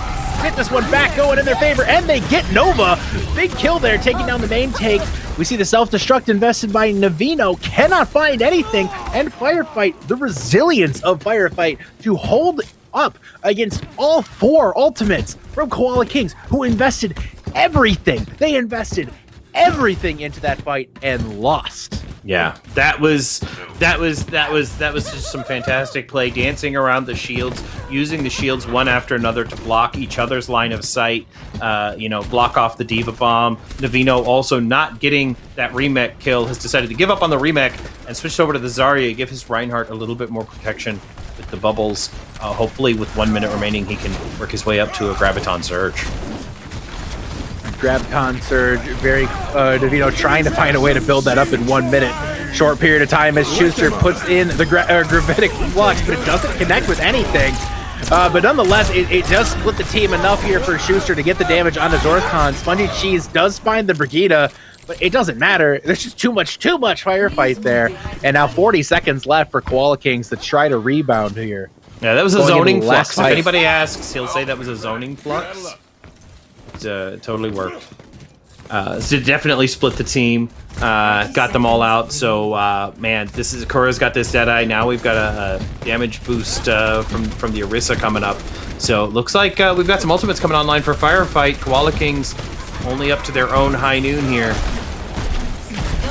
fit this one back, going in their favor, and they get Nova. Big kill there, taking down the main take. We see the self-destruct invested by Navino, cannot find anything, and Firefight, the resilience of Firefight to hold up against all 4 ultimates from Koala Kings, who invested everything. They invested everything into that fight and lost. Yeah, that was just some fantastic play, dancing around the shields, using the shields one after another to block each other's line of sight, block off the Diva Bomb. Navino also not getting that remech kill, has decided to give up on the remech and switched over to the Zarya, give his Reinhardt a little bit more protection with the bubbles. Hopefully with 1 minute remaining, he can work his way up to a Graviton Surge. Graviton Surge, very Navino trying to find a way to build that up in 1 minute. Short period of time as Schuster puts in the gravitic flux, but it doesn't connect with anything. But nonetheless, it does split the team enough here for Schuster to get the damage on the Zorthcon. Spongy Cheese does find the Brigida, but it doesn't matter. There's just too much firefight there. And now 40 seconds left for Koala Kings to try to rebound here. Yeah, that was a zoning flux. If fight. anybody asks, he'll say that was a zoning flux. It totally worked. So definitely split the team, got them all out. So man, Korra's got this Deadeye. Now we've got a damage boost from the Orisa coming up. So it looks like we've got some ultimates coming online for Firefight. Koala Kings only up to their own high noon here.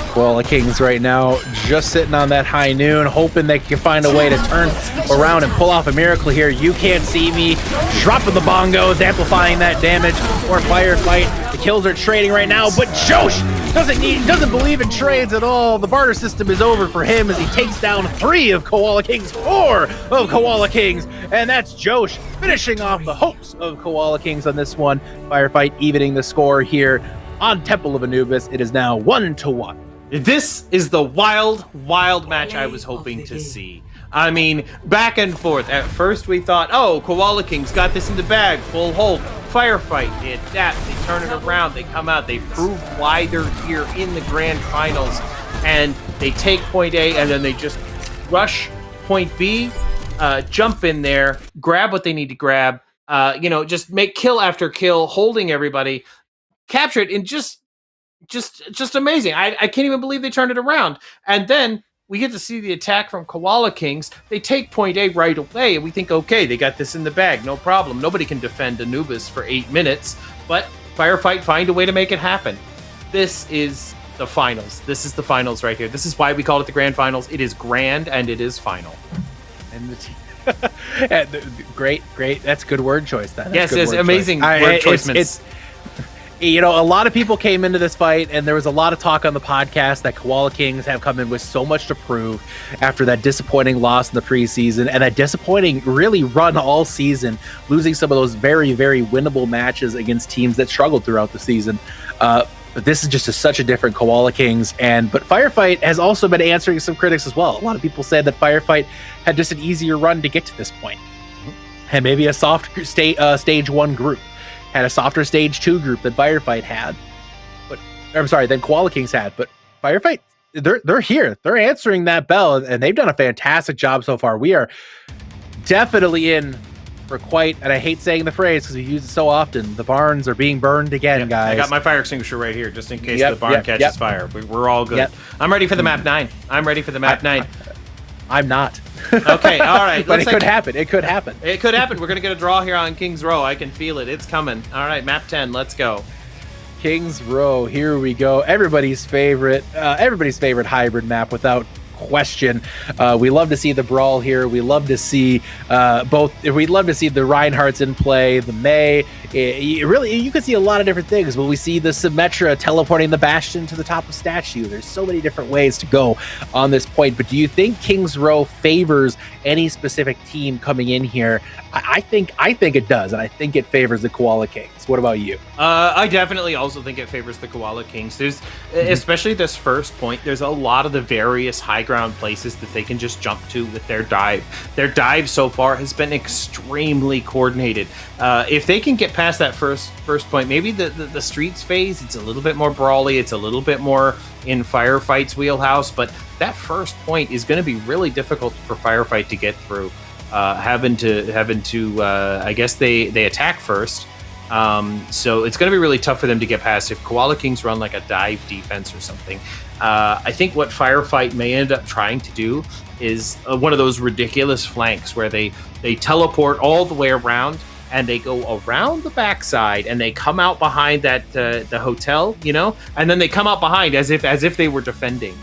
Koala Kings right now just sitting on that high noon, hoping they can find a way to turn around and pull off a miracle here. You can't see me. Dropping the bongos, amplifying that damage for Firefight. The kills are trading right now, but Josh doesn't believe in trades at all. The barter system is over for him as he takes down 3 of Koala Kings, 4 of Koala Kings, and that's Josh finishing off the hopes of Koala Kings on this one. Firefight evening the score here on Temple of Anubis. It is now 1-1. This is the wild match I was hoping to see. I mean, back and forth. At first we thought, oh, Koala Kings got this in the bag, full hold. Firefight, they adapt, they turn it around, they come out, they prove why they're here in the grand finals, and they take point A, and then they just rush point B, jump in there, grab what they need to grab, just make kill after kill, holding everybody, capture it, and just amazing. I can't even believe they turned it around. And then we get to see the attack from Koala Kings. They take point A right away, and we think, okay, they got this in the bag, no problem. Nobody can defend Anubis for 8 minutes, but Firefight find a way to make it happen. This is the finals. This is the finals right here. This is why we call it the grand finals. It is grand, and it is final. And the team. Great. That's good word choice. Yes, it's amazing word choice. A lot of people came into this fight, and there was a lot of talk on the podcast that Koala Kings have come in with so much to prove after that disappointing loss in the preseason and that disappointing really run all season, losing some of those very, very winnable matches against teams that struggled throughout the season. But this is just such a different Koala Kings. But Firefight has also been answering some critics as well. A lot of people said that Firefight had just an easier run to get to this point, and maybe a soft stage 1 group. Had a softer stage 2 group that Firefight had, than Koala Kings had. But Firefight, they're here. They're answering that bell, and they've done a fantastic job so far. We are definitely in for quite, and I hate saying the phrase because we use it so often, the barns are being burned again, guys. I got my fire extinguisher right here, just in case the barn catches fire. We're all good. I'm ready for the map 9. I'm ready for the map 9. I'm not. Okay, all right. But it could happen. It could happen. It could happen. We're going to get a draw here on Kings Row. I can feel it. It's coming. All right, map 10. Let's go. Kings Row. Here we go. Everybody's favorite hybrid map without question. We love to see the brawl here. We love to see we'd love to see the Reinhardts in play, the May. You can see a lot of different things. But we see the Symmetra teleporting the Bastion to the top of statue. There's so many different ways to go on this point. But do you think Kings Row favors any specific team coming in here? I think it does, and I think it favors the Koala Kings. What about you? I definitely also think it favors the Koala Kings. There's, especially this first point, there's a lot of the various high ground places that they can just jump to with their dive. Their dive so far has been extremely coordinated. If they can get past that first point, maybe the streets phase, it's a little bit more brawly, it's a little bit more in Firefight's wheelhouse, but that first point is going to be really difficult for Firefight to get through. Having to I guess they attack first. So it's going to be really tough for them to get past if Koala Kings run like a dive defense or something. I think what Firefight may end up trying to do is one of those ridiculous flanks where they teleport all the way around and they go around the backside and they come out behind that the hotel, and then they come out behind as if they were defending,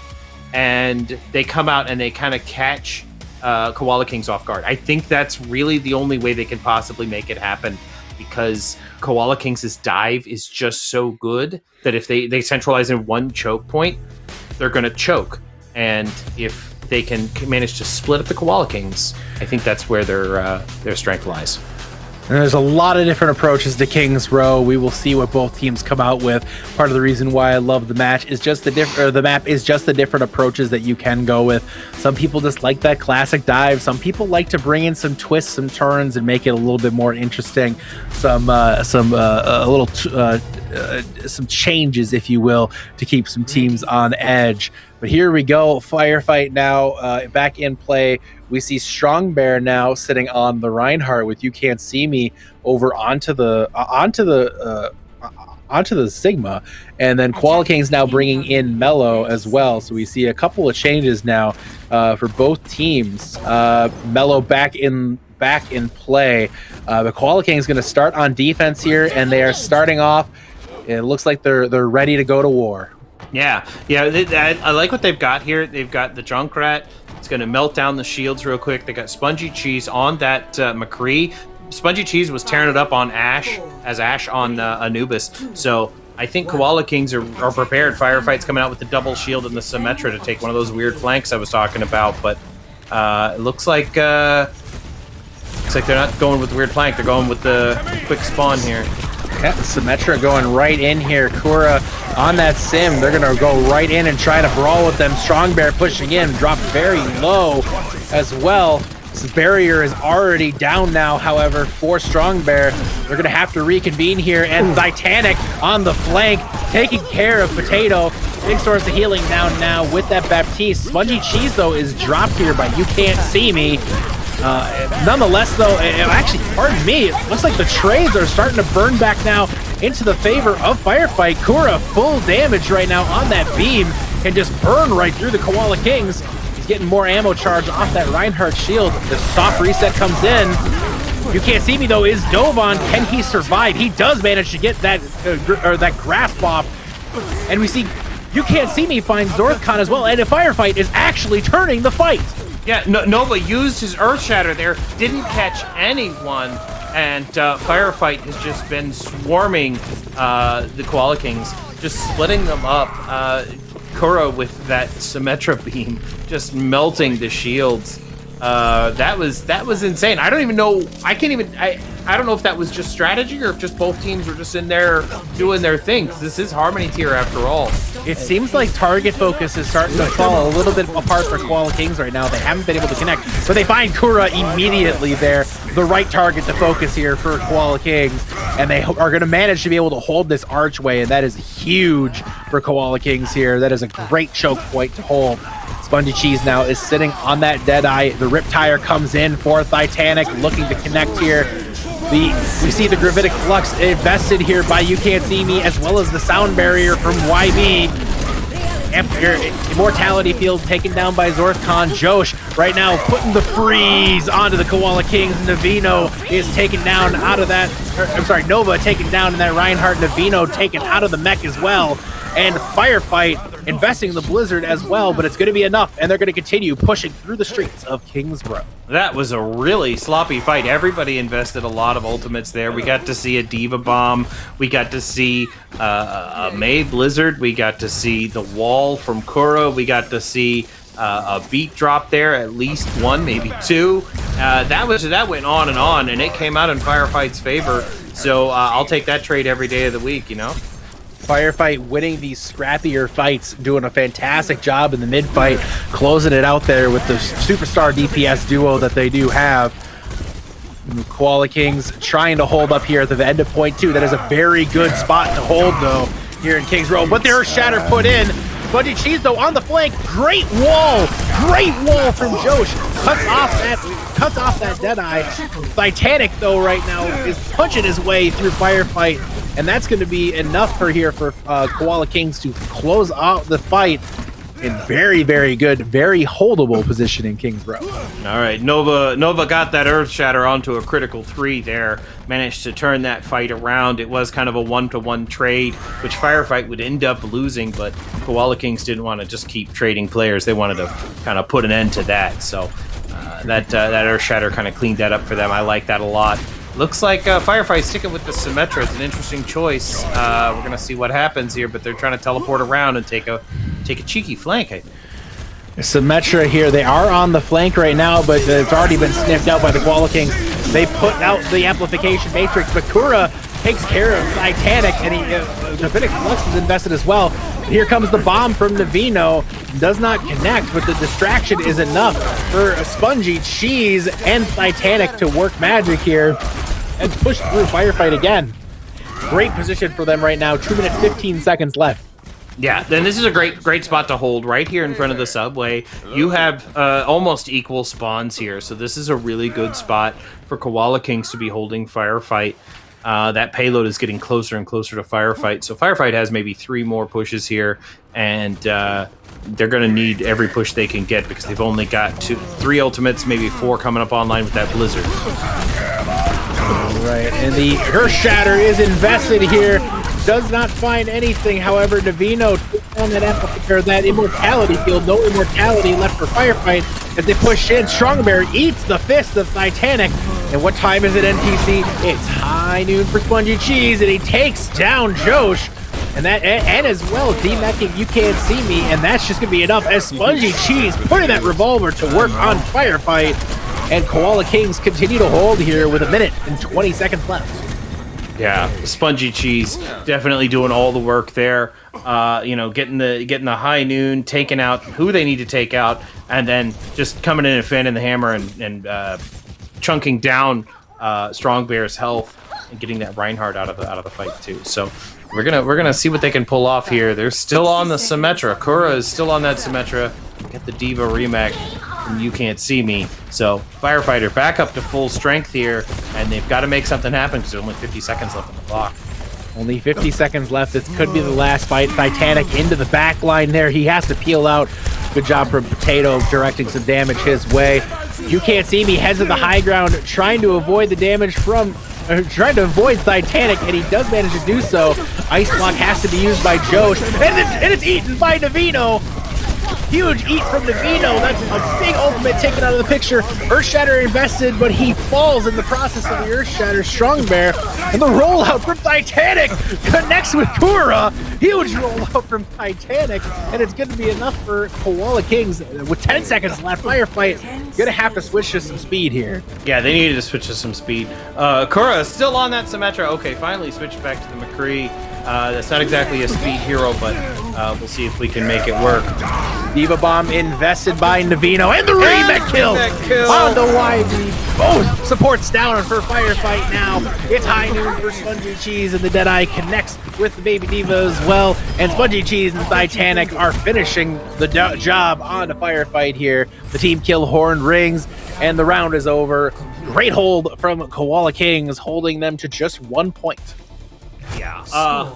and they come out and they kind of catch Koala Kings off guard. I think that's really the only way they can possibly make it happen, because Koala Kings' dive is just so good that if they centralize in one choke point, they're going to choke. And if they can manage to split up the Koala Kings, I think that's where their strength lies. And there's a lot of different approaches to Kings Row. We will see what both teams come out with. Part of the reason why I love the match is just the map is just the different approaches that you can go with. Some people just like that classic dive. Some people like to bring in some twists, some turns, and make it a little bit more interesting. Some changes, if you will, to keep some teams on edge. But here we go, Firefight now back in play. We see Strong Bear now sitting on the Reinhardt with You Can't See Me over onto the Sigma, and then Koala Kings now bringing in Mello as well. So we see a couple of changes now for both teams. Mello back in play. The Koala Kings going to start on defense here, and they are starting off. It looks like they're ready to go to war. Yeah. I like what they've got here. They've got the Junkrat. It's going to melt down the shields real quick. They got Spongy Cheese on that McCree. Spongy Cheese was tearing it up on Ashe on Anubis. So I think Koala Kings are prepared. Firefight's coming out with the double shield and the Symmetra to take one of those weird flanks I was talking about. But it looks like they're not going with the weird flank. They're going with the quick spawn here. Yeah, Symmetra going right in here. Kura on that sim. They're going to go right in and try to brawl with them. Strong Bear pushing in, dropped very low as well. This barrier is already down now, however, for Strong Bear. They're going to have to reconvene here, and Titanic on the flank, taking care of Potato. Big source of healing down now with that Baptiste. Spongy Cheese, though, is dropped here by You Can't See Me. Nonetheless, though, actually, pardon me, it looks like the trades are starting to burn back now into the favor of Firefight. Kura full damage right now on that beam, can just burn right through the Koala Kings. He's getting more ammo charge off that Reinhardt shield. The soft reset comes in. You Can't See Me, though, is dove on. Can he survive? He does manage to get that that grasp off, and we see You Can't See Me find Zorthcon as well, and a Firefight is actually turning the fight. Yeah, Nova used his Earth Shatter there, didn't catch anyone, and Firefight has just been swarming the Koala Kings, just splitting them up. Kura with that Symmetra beam, just melting the shields. That was insane. I don't even know. I don't know if that was just strategy or if just both teams were just in there doing their thing. This is Harmony tier after all. It seems like target focus is starting to fall a little bit apart for Koala Kings right now. They haven't been able to connect, but they find Kura immediately there, the right target to focus here for Koala Kings, and they are going to manage to be able to hold this archway, and that is huge for Koala Kings here. That is a great choke point to hold. Spongy Cheese now is sitting on that Deadeye. The Riptire comes in for Titanic, looking to connect here. We see the Gravitic Flux invested here by You Can't See Me, as well as the Sound Barrier from YB. Immortality Field taken down by Zorthcon. Josh right now putting the freeze onto the Koala Kings. Navino is taken down out of that. Nova taken down in that Reinhardt. Navino taken out of the mech as well. And Firefight investing in the Blizzard as well, but it's going to be enough, and they're going to continue pushing through the streets of Kings Row. That was a really sloppy fight. Everybody invested a lot of ultimates there. We got to see a Diva Bomb. We got to see a May Blizzard. We got to see the wall from Kura. We got to see a beat drop there, at least one, maybe two. That went on, and it came out in Firefight's favor. So I'll take that trade every day of the week, you know? Firefight winning these scrappier fights, doing a fantastic job in the mid fight, closing it out there with the superstar DPS duo that they do have. Koala Kings trying to hold up here at the end of point 2. That is a very good spot to hold, though, here in Kings Row. But there's Shatter put in. Spongy Cheese, though, on the flank. Great wall from Josh. Cuts off that Deadeye. Titanic, though, right now is punching his way through Firefight, and that's going to be enough for Koala Kings to close out the fight in very, very good, very holdable position in Kings Row. All right, Nova got that Earth Shatter onto a critical 3 there, managed to turn that fight around. It was kind of a 1-to-1 trade, which Firefight would end up losing, but Koala Kings didn't want to just keep trading players. They wanted to kind of put an end to that, so that Earth Shatter kind of cleaned that up for them. I like that a lot. Looks like Firefight sticking with the Symmetra. It's an interesting choice. We're going to see what happens here, but they're trying to teleport around and take a cheeky flank, I think. Symmetra here, they are on the flank right now, but it's already been sniffed out by the Koala Kings. They put out the amplification matrix, but Kura takes care of Titanic, and Divinity Flux is invested as well. Here comes the bomb from Navino. Does not connect, but the distraction is enough for Spongy Cheese and Titanic to work magic here and push through Firefight again. Great position for them right now. 2 minutes, 15 seconds left. Yeah, then this is a great spot to hold right here in front of the subway. You have almost equal spawns here, so this is a really good spot for Koala Kings to be holding Firefight. That payload is getting closer and closer to Firefight, so Firefight has maybe 3 more pushes here, and they're going to need every push they can get because they've only got 3 ultimates, maybe 4 coming up online with that Blizzard. Right, and the Earth Shatter is invested here. Does not find anything. However, Navino takes on that amplifier, that immortality field. No immortality left for Firefight as they push in. Strongbear eats the fist of Titanic. And what time is it, NPC? It's high noon for Spongy Cheese, and he takes down Josh. And as well, D-Macking You Can't See Me, and that's just gonna be enough as Spongy Cheese putting that revolver to work on Firefight. And Koala Kings continue to hold here with 1 minute and 20 seconds left. Yeah, Spongy Cheese definitely doing all the work there. Getting the high noon, taking out who they need to take out, and then just coming in and fanning the hammer and chunking down Strongbear's health and getting that Reinhardt out of the fight too. So we're gonna see what they can pull off here. They're still on the Symmetra. Kura is still on that Symmetra. Get the Diva remake. And You Can't See Me. So Firefighter back up to full strength here, and they've got to make something happen because there's only 50 seconds left on the clock. Only 50 seconds left. This could be the last fight. Titanic into the back line there. He has to peel out. Good job from Potato directing some damage his way. You Can't See Me heads to the high ground, trying to avoid the damage from trying to avoid Titanic, and he does manage to do so. Ice Block has to be used by Josh, and it's eaten by Navino. Huge eat from Navino. That's a big ultimate taken out of the picture. Earth Shatter invested, but he falls in the process of the Earth Shatter. Strongbear, and the rollout from Titanic connects with Kura. Huge rollout from Titanic, and it's going to be enough for Koala Kings. With 10 seconds left, Firefight going to have to switch to some speed here. Yeah, they needed to switch to some speed. Kura is still on that Symmetra. Okay, finally switched back to the McCree. That's not exactly a speed hero, but we'll see if we can make it work. Diva Bomb invested by Navino, and the remake kill on the YB. Both supports down for Firefight now. It's high noon for Spongy Cheese, and the Deadeye connects with the Baby Diva as well. And Spongy Cheese and Titanic are finishing the job on the Firefight here. The team kill horn rings, and the round is over. Great hold from Koala Kings, holding them to just 1 point. Yeah.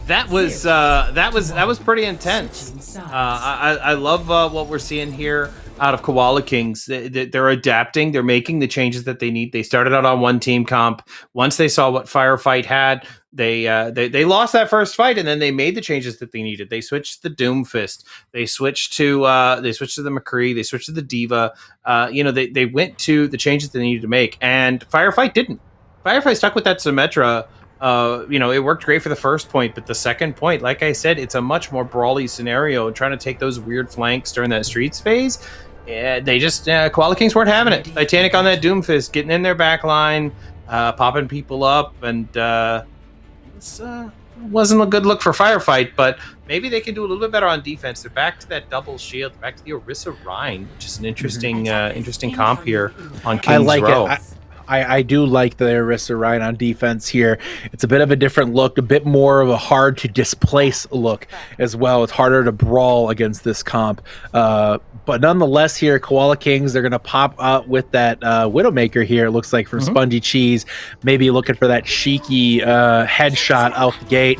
That was pretty intense. I love what we're seeing here. out of Koala Kings. They're adapting. They're making the changes that they need. They started out on one team comp. Once they saw what Firefight had, they lost that first fight, and then they made the changes that they needed. They switched to the Doomfist. They switched to the McCree. They switched to the Diva. They went to the changes they needed to make, and Firefight didn't. Firefight stuck with that Symmetra. It worked great for the first point, but the second point, like I said, it's a much more brawly scenario. Trying to take those weird flanks during that Streets phase, Koala Kings weren't having it. Titanic on that Doomfist, getting in their back line, popping people up, and wasn't a good look for Firefight, but maybe they can do a little bit better on defense. They're back to that double shield, back to the Orisa Rhine, which is an interesting comp here on Kings I like Row. it. I do like the Orisa Rhine on defense here. It's a bit of a different look, a bit more of a hard to displace look as well. It's harder to brawl against this comp. But nonetheless here, Koala Kings, they're going to pop out with that Widowmaker here, it looks like, from Spongy Cheese. Maybe looking for that cheeky headshot out the gate.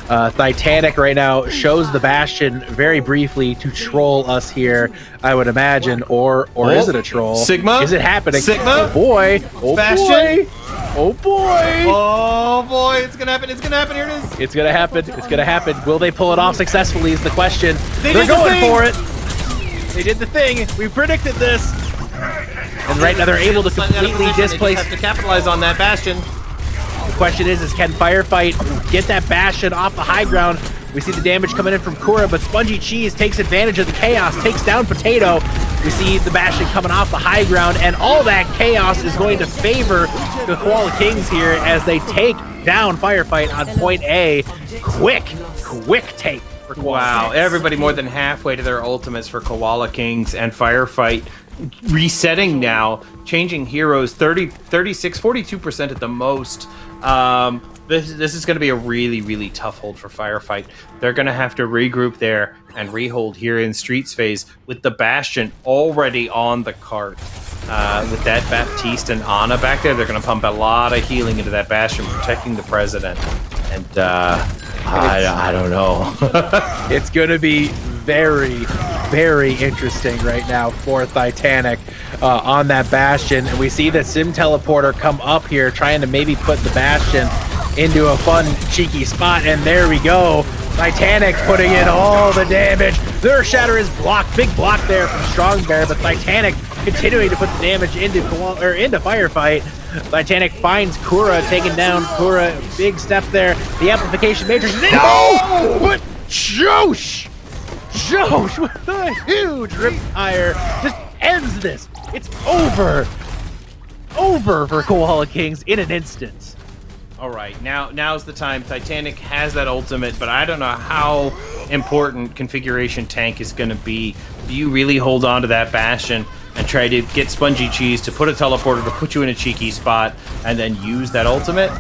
Titanic right now shows the Bastion very briefly to troll us here, I would imagine, or is it a troll? Sigma? Is it happening? Sigma? Oh boy! Oh Bastion? boy! Oh boy! Oh boy, it's gonna happen! It's gonna happen! Here it is! It's gonna happen! It's gonna happen! Will they pull it off successfully? Is the question. They're going for it. They did the thing. We predicted this. And right now they're able to completely displace. They have to capitalize on that Bastion. The question is can Firefight get that Bastion off the high ground? We see the damage coming in from Kura, but Spongy Cheese takes advantage of the chaos, takes down Potato. We see the Bastion coming off the high ground, and all that chaos is going to favor the Koala Kings here as they take down Firefight on point A. Quick take for Koala Wow, Kings. everybody more than halfway to their ultimates for Koala Kings, and Firefight resetting now, changing heroes 36, 42% at the most. This is going to be a really, really tough hold for Firefight. They're going to have to regroup there and rehold here in Streets phase with the Bastion already on the cart. With that Baptiste and Ana back there, they're going to pump a lot of healing into that Bastion, protecting the President. And I don't know. It's going to be very, very interesting right now for Titanic on that Bastion. And we see the Sim Teleporter come up here, trying to maybe put the Bastion into a fun, cheeky spot. And there we go. Titanic putting in all the damage. Their Shatter is blocked. Big block there from Strong Bear, but Titanic continuing to put the damage into Firefight. Titanic finds Kura, taking down Kura. Big step there. The Amplification Matrix. No! But Josh with a huge Riptire just ends this. It's over for Koala Kings in an instant. All right, now's the time. Titanic has that ultimate, but I don't know how important configuration tank is going to be. Do you really hold on to that Bastion and try to get Spongy Cheese to put a teleporter to put you in a cheeky spot and then use that ultimate?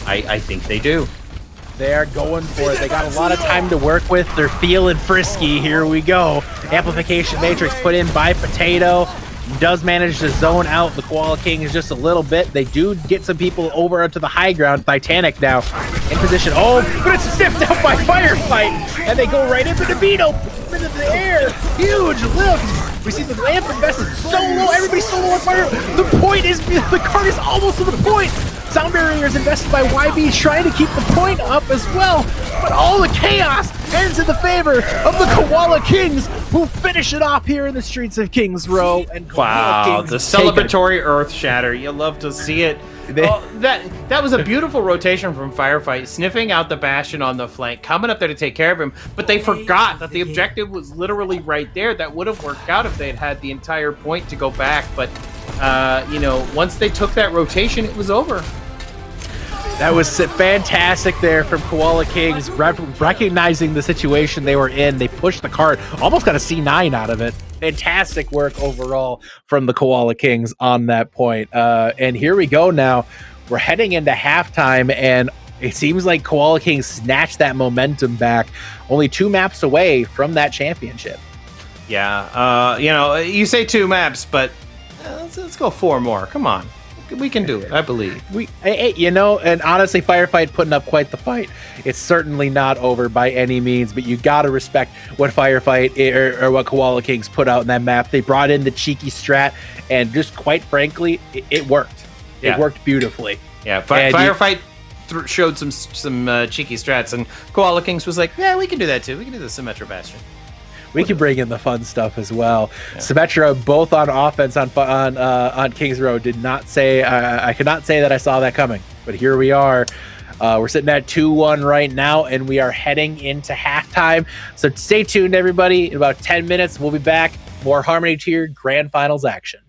I think they do. They are going for it. They got a lot of time to work with. They're feeling frisky. Here we go. Amplification Matrix put in by Potato. Does manage to zone out the Koala Kings just a little bit. They do get some people over to the high ground. Titanic now in position. Oh, but it's sniffed out by Firefight. And they go right into the Beetle. Into the air. Huge lift. We see the lamp invested so low. Everybody's so low on fire. The cart is almost to the point. Sound Barrier is invested by YB, trying to keep the point up as well. But all the chaos ends in the favor of the Koala Kings, who finish it off here in the streets of Kings Row. And wow, the celebratory Earth Shatter. You love to see it. That was a beautiful rotation from Firefight, sniffing out the Bastion on the flank, coming up there to take care of him, but they forgot that the objective was literally right there. That would have worked out if they had the entire point to go back, but once they took that rotation, it was over. That was fantastic there from Koala Kings, recognizing the situation they were in. They pushed the cart, almost got a C9 out of it. Fantastic work overall from the Koala Kings on that point. And here we go now. We're heading into halftime, and it seems like Koala Kings snatched that momentum back, only 2 maps away from that championship. Yeah, you say 2 maps, but let's go 4 more. Come on. we can do it. I believe. And honestly, Firefight putting up quite the fight. It's certainly not over by any means, but you got to respect what Firefight or what Koala Kings put out in that map. They brought in the cheeky strat, and just quite frankly, it worked. Yeah. It worked beautifully. Yeah, Firefight showed some cheeky strats, and Koala Kings was like, yeah, we can do that too. We can do the Symmetra Bastion. We can bring in the fun stuff as well. Yeah. Symmetra, both on offense on Kings Row, did not say I could not say that I saw that coming, but here we are. We're sitting at 2-1 right now, and we are heading into halftime. So stay tuned, everybody. In about 10 minutes, we'll be back. More Harmony Tier Grand Finals action.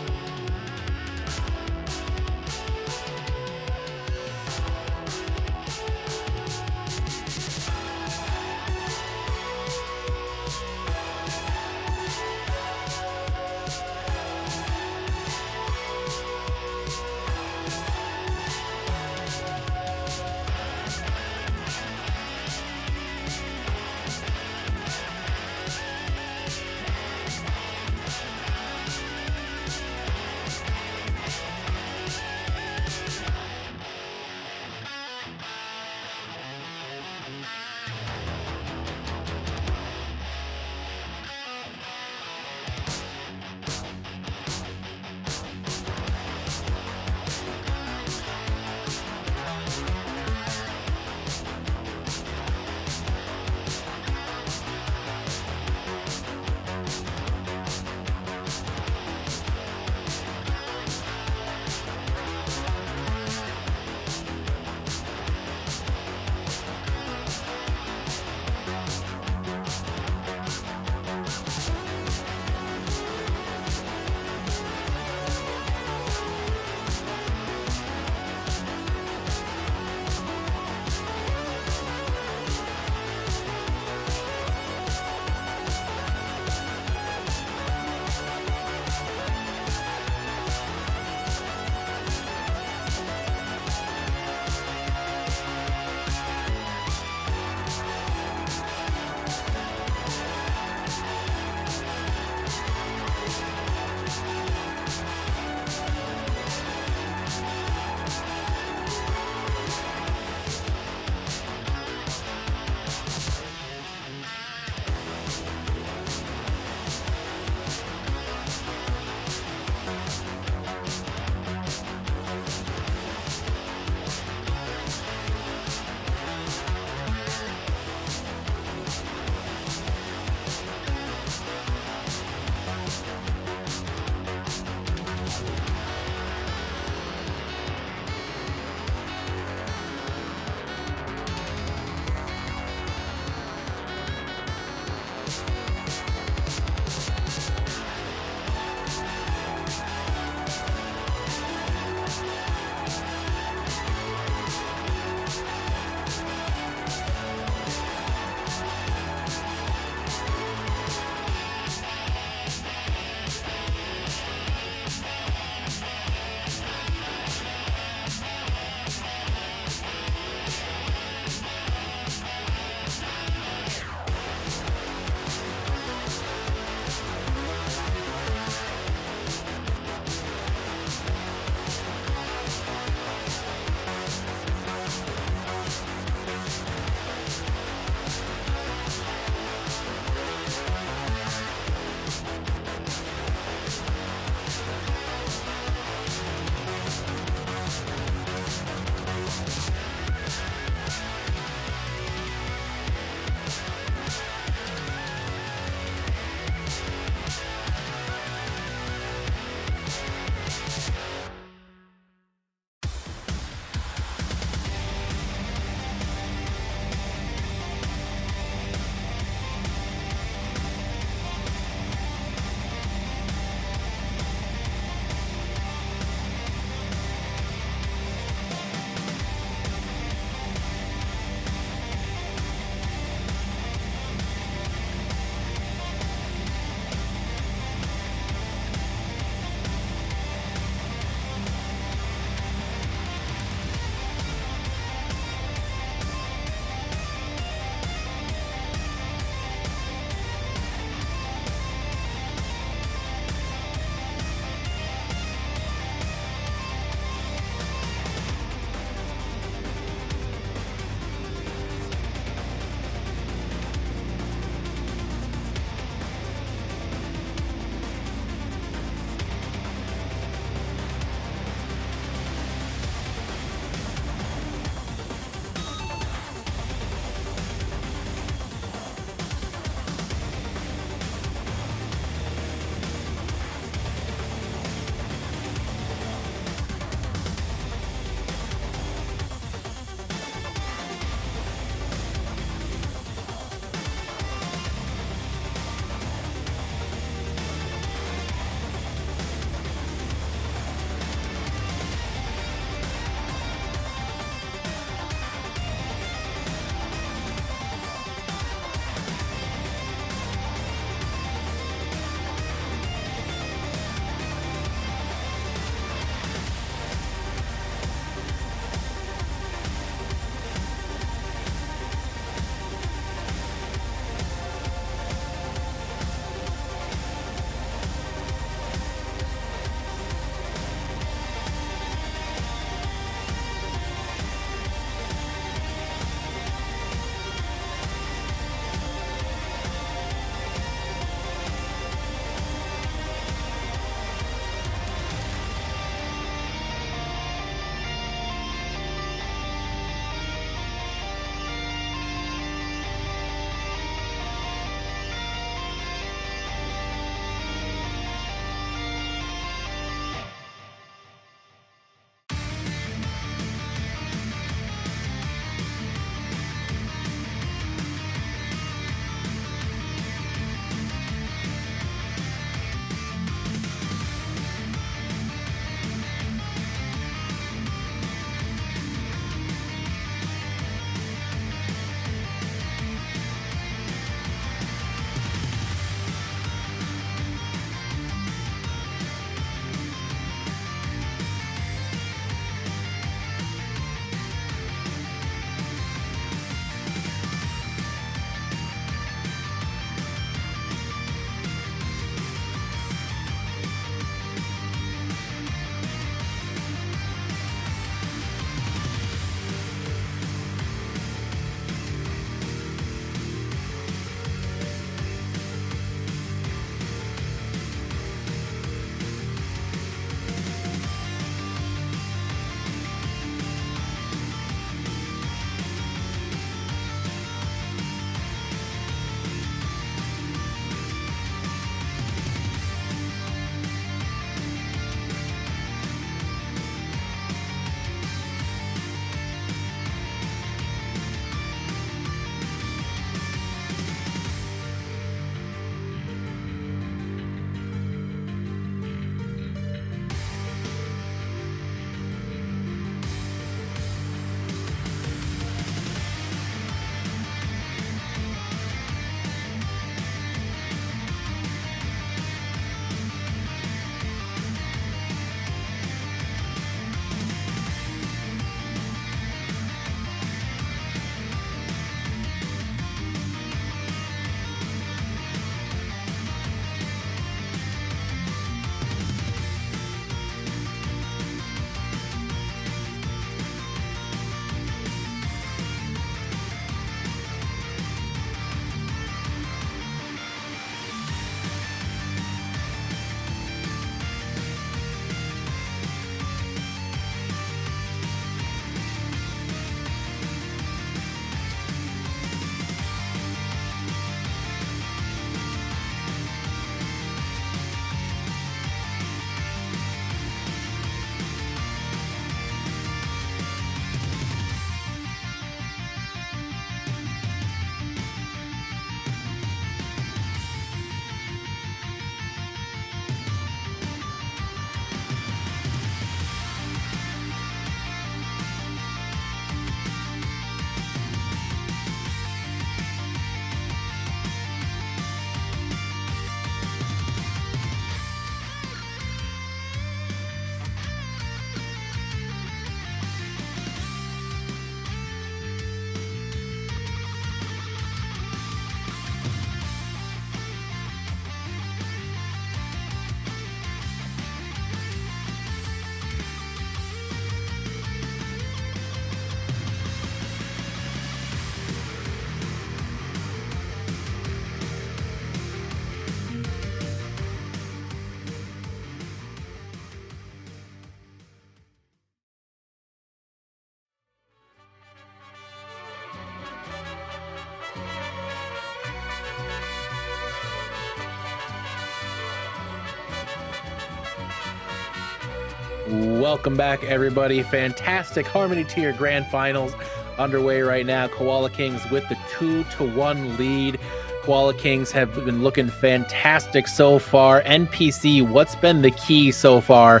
Welcome back, everybody. Fantastic Harmony Tier Grand Finals underway right now. Koala Kings with the 2-1 lead. Koala Kings have been looking fantastic so far. NPC, what's been the key so far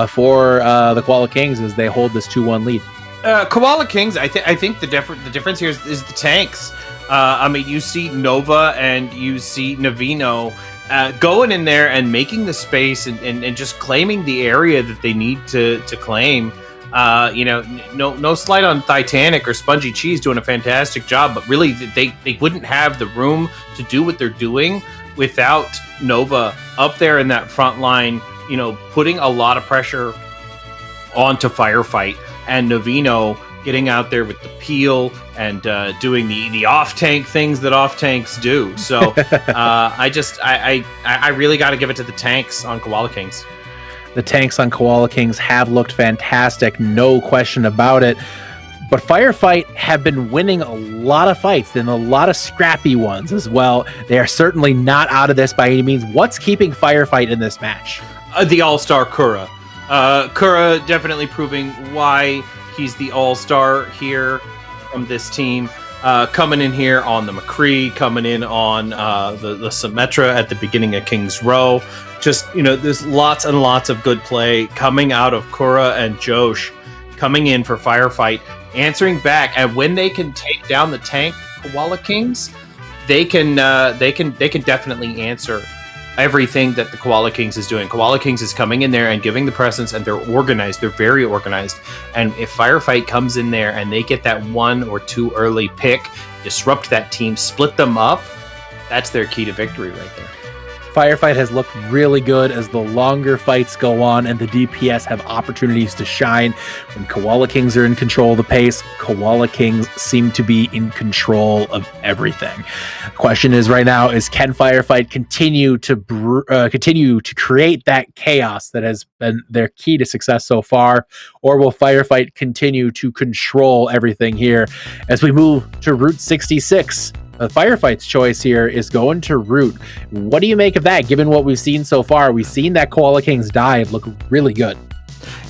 for the Koala Kings as they hold this 2-1 lead? Koala Kings, I think the difference here is the tanks. I mean, you see Nova and you see Navino going in there and making the space and just claiming the area that they need to claim. No slight on Titanic or Spongy Cheese doing a fantastic job, but really they wouldn't have the room to do what they're doing without Nova up there in that front line, putting a lot of pressure onto Firefight, and Navino getting out there with the peel and doing the off-tank things that off-tanks do. So I really got to give it to the tanks on Koala Kings. The tanks on Koala Kings have looked fantastic, no question about it. But Firefight have been winning a lot of fights and a lot of scrappy ones as well. They are certainly not out of this by any means. What's keeping Firefight in this match? The all-star Kura. Kura definitely proving why he's the all-star here from this team. Coming in here on the McCree, coming in on the Symmetra at the beginning of King's Row. Just, there's lots and lots of good play coming out of Kura and Josh, coming in for Firefight, answering back. And when they can take down the tank Koala Kings, they can definitely answer everything that the Koala Kings is doing. Koala Kings is coming in there and giving the presence, and they're organized. They're very organized. And if Firefight comes in there and they get that 1 or 2 early pick, disrupt that team, split them up, that's their key to victory right there. Firefight has looked really good as the longer fights go on and the DPS have opportunities to shine. When Koala Kings are in control of the pace, Koala Kings seem to be in control of everything. The question is right now is, can Firefight continue to create that chaos that has been their key to success so far, or will Firefight continue to control everything here as we move to Route 66? Firefight's choice here is going to Root. What do you make of that, given what we've seen so far? We've seen that Koala King's dive look really good.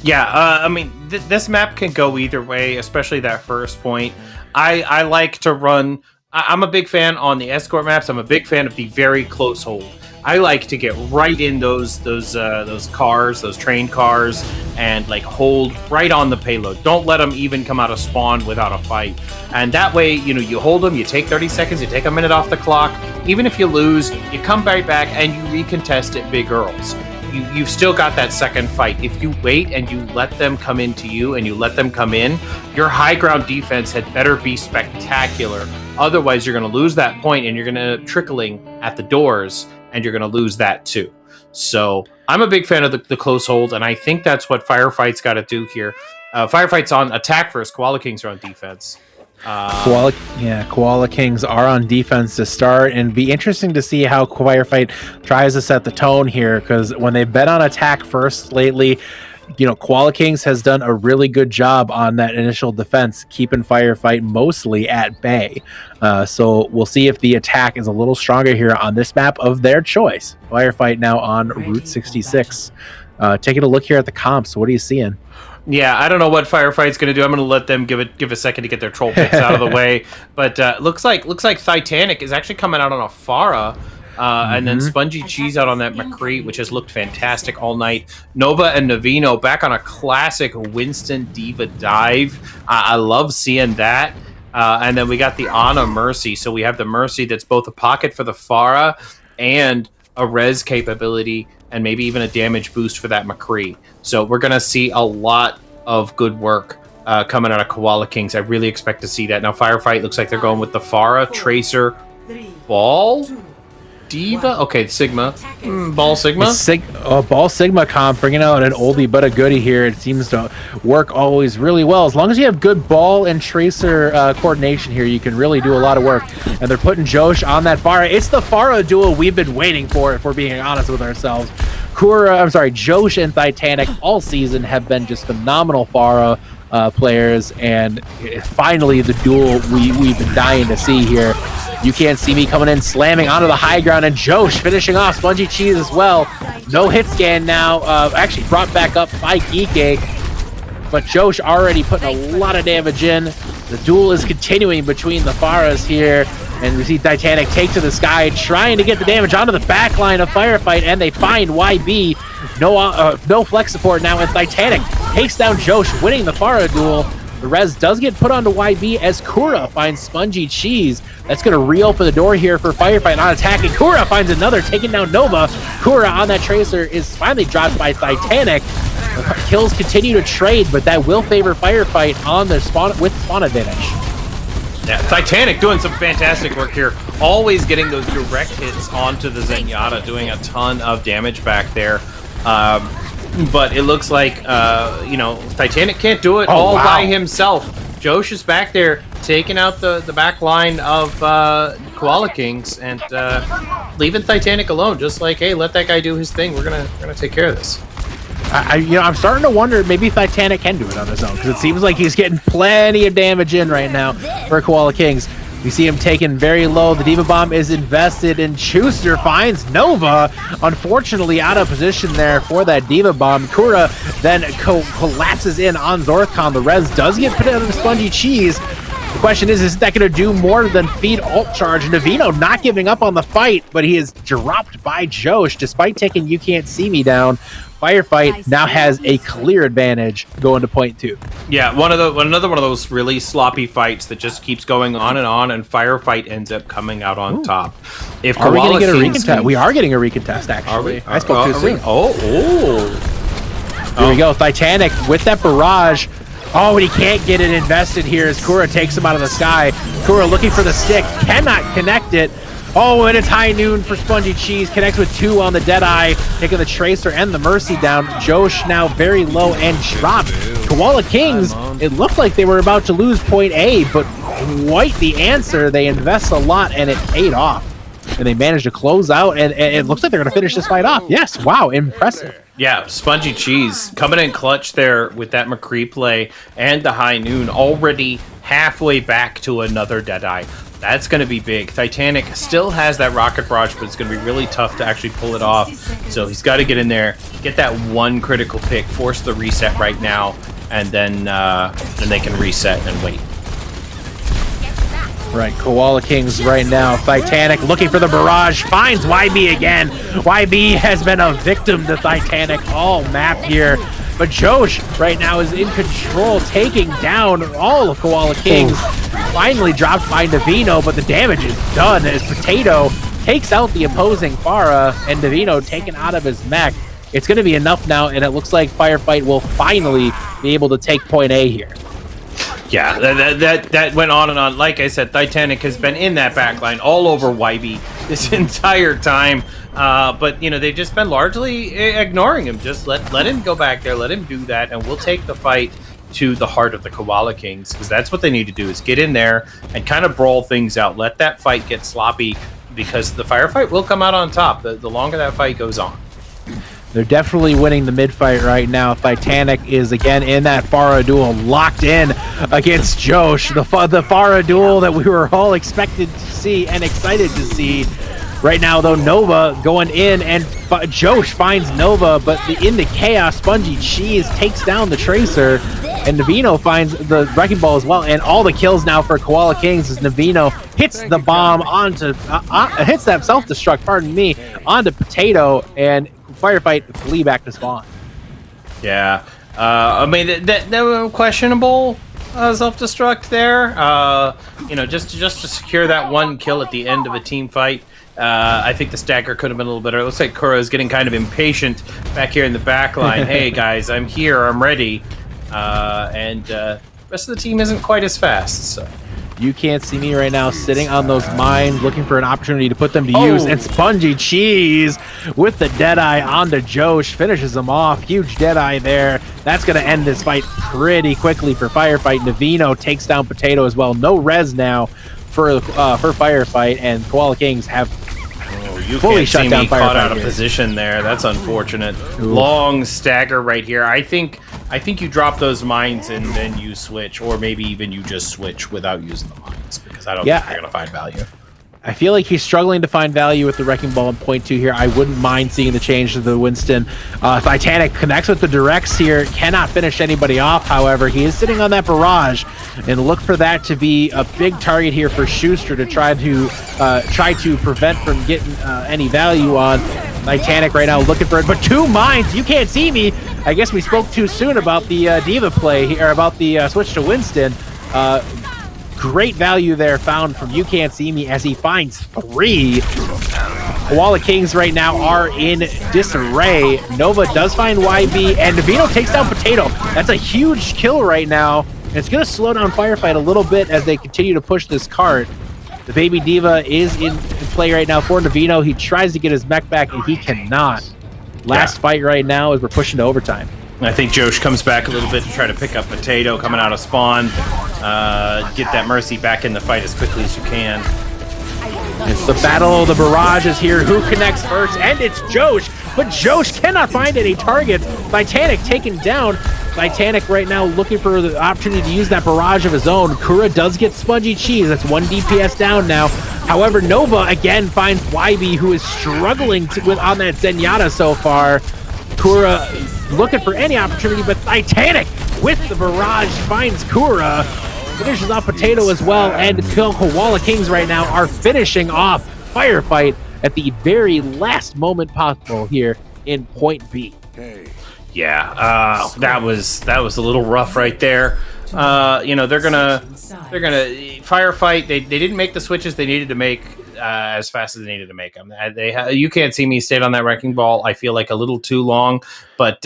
Yeah, this map can go either way, especially that first point. I like to run... I'm a big fan on the escort maps. I'm a big fan of the very close hold. I like to get right in those cars, those train cars, and hold right on the payload. Don't let them even come out of spawn without a fight. And that way, you hold them, you take 30 seconds, you take a minute off the clock. Even if you lose, you come right back and you recontest at Big Earls. You've still got that second fight. If you wait and you let them come into you and you let them come in, your high ground defense had better be spectacular. Otherwise, you're going to lose that point and you're going to end up trickling at the doors, and you're going to lose that too. So I'm a big fan of the close hold, and I think that's what Firefight's got to do here. Firefight's on attack first. Koala Kings are on defense. Koala Kings are on defense to start, and be interesting to see how Firefight tries to set the tone here, because when they've been on attack first lately, Koala Kings has done a really good job on that initial defense, keeping Firefight mostly at bay. So we'll see if the attack is a little stronger here on this map of their choice. Firefight now on Route 66. Taking a look here at the comps, what are you seeing? Yeah, I don't know what Firefight's going to do. I'm going to let them give a second to get their troll picks out of the way. But looks like Titanic is actually coming out on a Pharah. And then Spongy Cheese out on that McCree, which has looked fantastic all night. Nova and Navino back on a classic Winston Diva dive. I love seeing that. And then we got the Ana Mercy. So we have the Mercy that's both a pocket for the Pharah and a res capability, and maybe even a damage boost for that McCree. So we're going to see a lot of good work coming out of Koala Kings. I really expect to see that. Now Firefight looks like they're going with the Pharah, Tracer, Ball, Diva. Okay, Sigma. Ball Sigma. Ball Sigma comp, bringing out an oldie but a goodie here. It seems to work always really well. As long as you have good Ball and Tracer coordination here, you can really do a lot of work. And they're putting Josh on that Pharah. It's the Pharah duel we've been waiting for, if we're being honest with ourselves. Josh and Titanic all season have been just phenomenal Pharah players, and finally the duel we've been dying to see here. You can't see me coming in, slamming onto the high ground, and Josh finishing off Spongy Cheese as well. No hit scan now. Actually brought back up by Geekay. But Josh already putting a lot of damage in. The duel is continuing between the Faras here. And we see Titanic take to the sky, trying to get the damage onto the back line of Firefight, and they find YB. No flex support now, and Titanic takes down Josh, winning the Fara duel. The res does get put onto YB as Kura finds Spongy Cheese. That's going to reopen the door here for Firefight on attack, and Kura finds another, taking down Nova. Kura on that Tracer is finally dropped by Titanic. Kills continue to trade, but that will favor Firefight on the spawn with spawn advantage. Yeah, Titanic doing some fantastic work here. Always getting those direct hits onto the Zenyatta, doing a ton of damage back there. But it looks like, Titanic can't do it all by himself. Josh is back there taking out the back line of Koala Kings and leaving Titanic alone. Just like, hey, let that guy do his thing. We're gonna take care of this. I'm starting to wonder maybe Titanic can do it on his own, because it seems like he's getting plenty of damage in right now for Koala Kings. We see him taken very low. The Diva Bomb is invested, and Schuster finds Nova. Unfortunately, out of position there for that Diva Bomb. Kura then collapses in on Zorthcon. The res does get put out of Spongy Cheese. The question is that going to do more than feed ult charge? Navino not giving up on the fight, but he is dropped by Josh despite taking You Can't See Me down. Firefight now has a clear advantage going to point 2. Yeah, another one of those really sloppy fights that just keeps going on, and Firefight ends up coming out on top. If are we Koala getting a Kings recontest? We are getting a recontest, actually. Are we? I spoke too soon. Oh. Here we go. Titanic with that barrage. Oh, and he can't get it invested here as Kura takes him out of the sky. Kura looking for the stick, cannot connect it. Oh, and it's high noon for Spongy Cheese. Connects with 2 on the Deadeye, taking the Tracer and the Mercy down. Josh now very low and dropped. Koala Kings, it looked like they were about to lose point A, but quite the answer. They invest a lot, and it paid off. And they managed to close out, and it looks like they're going to finish this fight off. Yes, wow, impressive. Yeah, Spongy Cheese coming in clutch there with that McCree play and the high noon, already halfway back to another Deadeye. That's going to be big. Titanic still has that rocket barrage, but it's going to be really tough to actually pull it off. So he's got to get in there, get that one critical pick, force the reset right now, and then they can reset and wait. Right, Koala Kings right now. Titanic looking for the barrage, finds YB again. YB has been a victim to Titanic all map here. But Josh right now is in control, taking down all of Koala Kings. Finally dropped by Navino, but the damage is done as Potato takes out the opposing Fara, and Navino taken out of his mech. It's going to be enough now, and it looks like Firefight will finally be able to take point A here. Yeah, that went on and on. Like I said, Titanic has been in that backline all over YB this entire time. But, they've just been largely ignoring him. Just let him go back there, let him do that, and we'll take the fight to the heart of the Koala Kings, because that's what they need to do, is get in there and kind of brawl things out. Let that fight get sloppy, because the Firefight will come out on top the longer that fight goes on. They're definitely winning the mid-fight right now. Titanic is again in that Fara duel, locked in against Josh. The Fara duel that we were all expected to see and excited to see. Right now, though, Nova going in, and Josh finds Nova, but in the chaos, Spongy Cheese takes down the Tracer, and Navino finds the Wrecking Ball as well. And all the kills now for Koala Kings as Navino hits the bomb onto, hits that self-destruct, pardon me, onto Potato, and Firefight flee back to spawn. Yeah, that questionable self-destruct there. Just to secure that one kill at the end of a team fight. I think the stagger could have been a little better. It looks like Kura is getting kind of impatient back here in the back line. Hey guys, I'm here, I'm ready. And the rest of the team isn't quite as fast. So. You Can't See Me right now, sitting on those mines, looking for an opportunity to put them to use. And Spongy Cheese with the Deadeye onto Josh, finishes him off. Huge Deadeye there. That's going to end this fight pretty quickly for Firefight. Navino takes down Potato as well. No res now for Firefight, and Koala Kings have you fully can't shut see down me caught out of here. position there. That's unfortunate. Ooh. Long stagger right here. I think you drop those mines and then you switch, or maybe even you just switch without using the mines, because I don't think you're gonna find value. I feel like he's struggling to find value with the Wrecking Ball in point 2 here. I wouldn't mind seeing the change to the Winston. Titanic connects with the directs here. Cannot finish anybody off, however. He is sitting on that barrage, and look for that to be a big target here for Schuster to try to prevent from getting any value on. Titanic right now looking for it, but 2 mines. You can't see me. I guess we spoke too soon about the Diva play here, about the switch to Winston. Great value there found from You Can't See Me as he finds 3. Koala Kings right now are in disarray. Nova does find YB, and Navino takes down Potato. That's a huge kill right now. And it's going to slow down Firefight a little bit as they continue to push this cart. The Baby Diva is in play right now for Navino. He tries to get his mech back, and he cannot. Last fight right now as we're pushing to overtime. I think Josh comes back a little bit to try to pick up Potato coming out of spawn. Get that Mercy back in the fight as quickly as you can. It's the battle of the barrages here. Who connects first? And it's Josh. But Josh cannot find any targets. Titanic taken down. Titanic right now looking for the opportunity to use that barrage of his own. Kura does get Spongy Cheese. That's 1 DPS down now. However, Nova again finds YB, who is struggling on that Zenyatta so far. Kura looking for any opportunity, but Titanic with the barrage finds Kura. Finishes off Potato as well, and Koala Kings right now are finishing off Firefight at the very last moment possible here in point B. Yeah, that was a little rough right there. You know, they're gonna Firefight. They didn't make the switches they needed to make as fast as they needed to make them. You Can't See Me stayed on that Wrecking Ball, I feel like, a little too long, but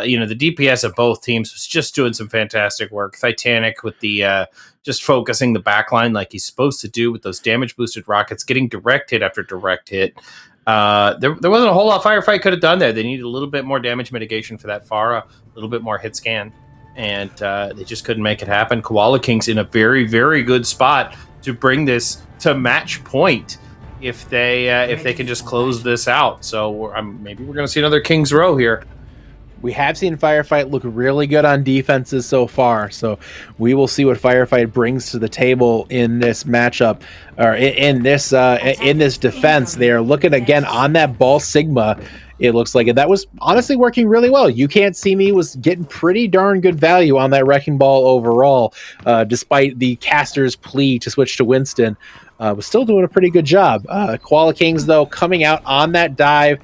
you know, the DPS of both teams was just doing some fantastic work. Titanic with the just focusing the backline like he's supposed to do with those damage boosted rockets, getting direct hit after direct hit. There wasn't a whole lot Firefight could have done there. They needed a little bit more damage mitigation for that Pharah, a little bit more hit scan, and they just couldn't make it happen. Koala King's in a very, very good spot to bring this to match point if they can just close this out. So maybe we're going to see another King's Row here. We have seen Firefight look really good on defenses so far, so we will see what Firefight brings to the table in this matchup, or in this defense. They are looking again on that Ball Sigma. It looks like, and that was honestly working really well. You Can't See Me was getting pretty darn good value on that Wrecking Ball overall, despite the caster's plea to switch to Winston. Was still doing a pretty good job. Koala Kings, though, coming out on that dive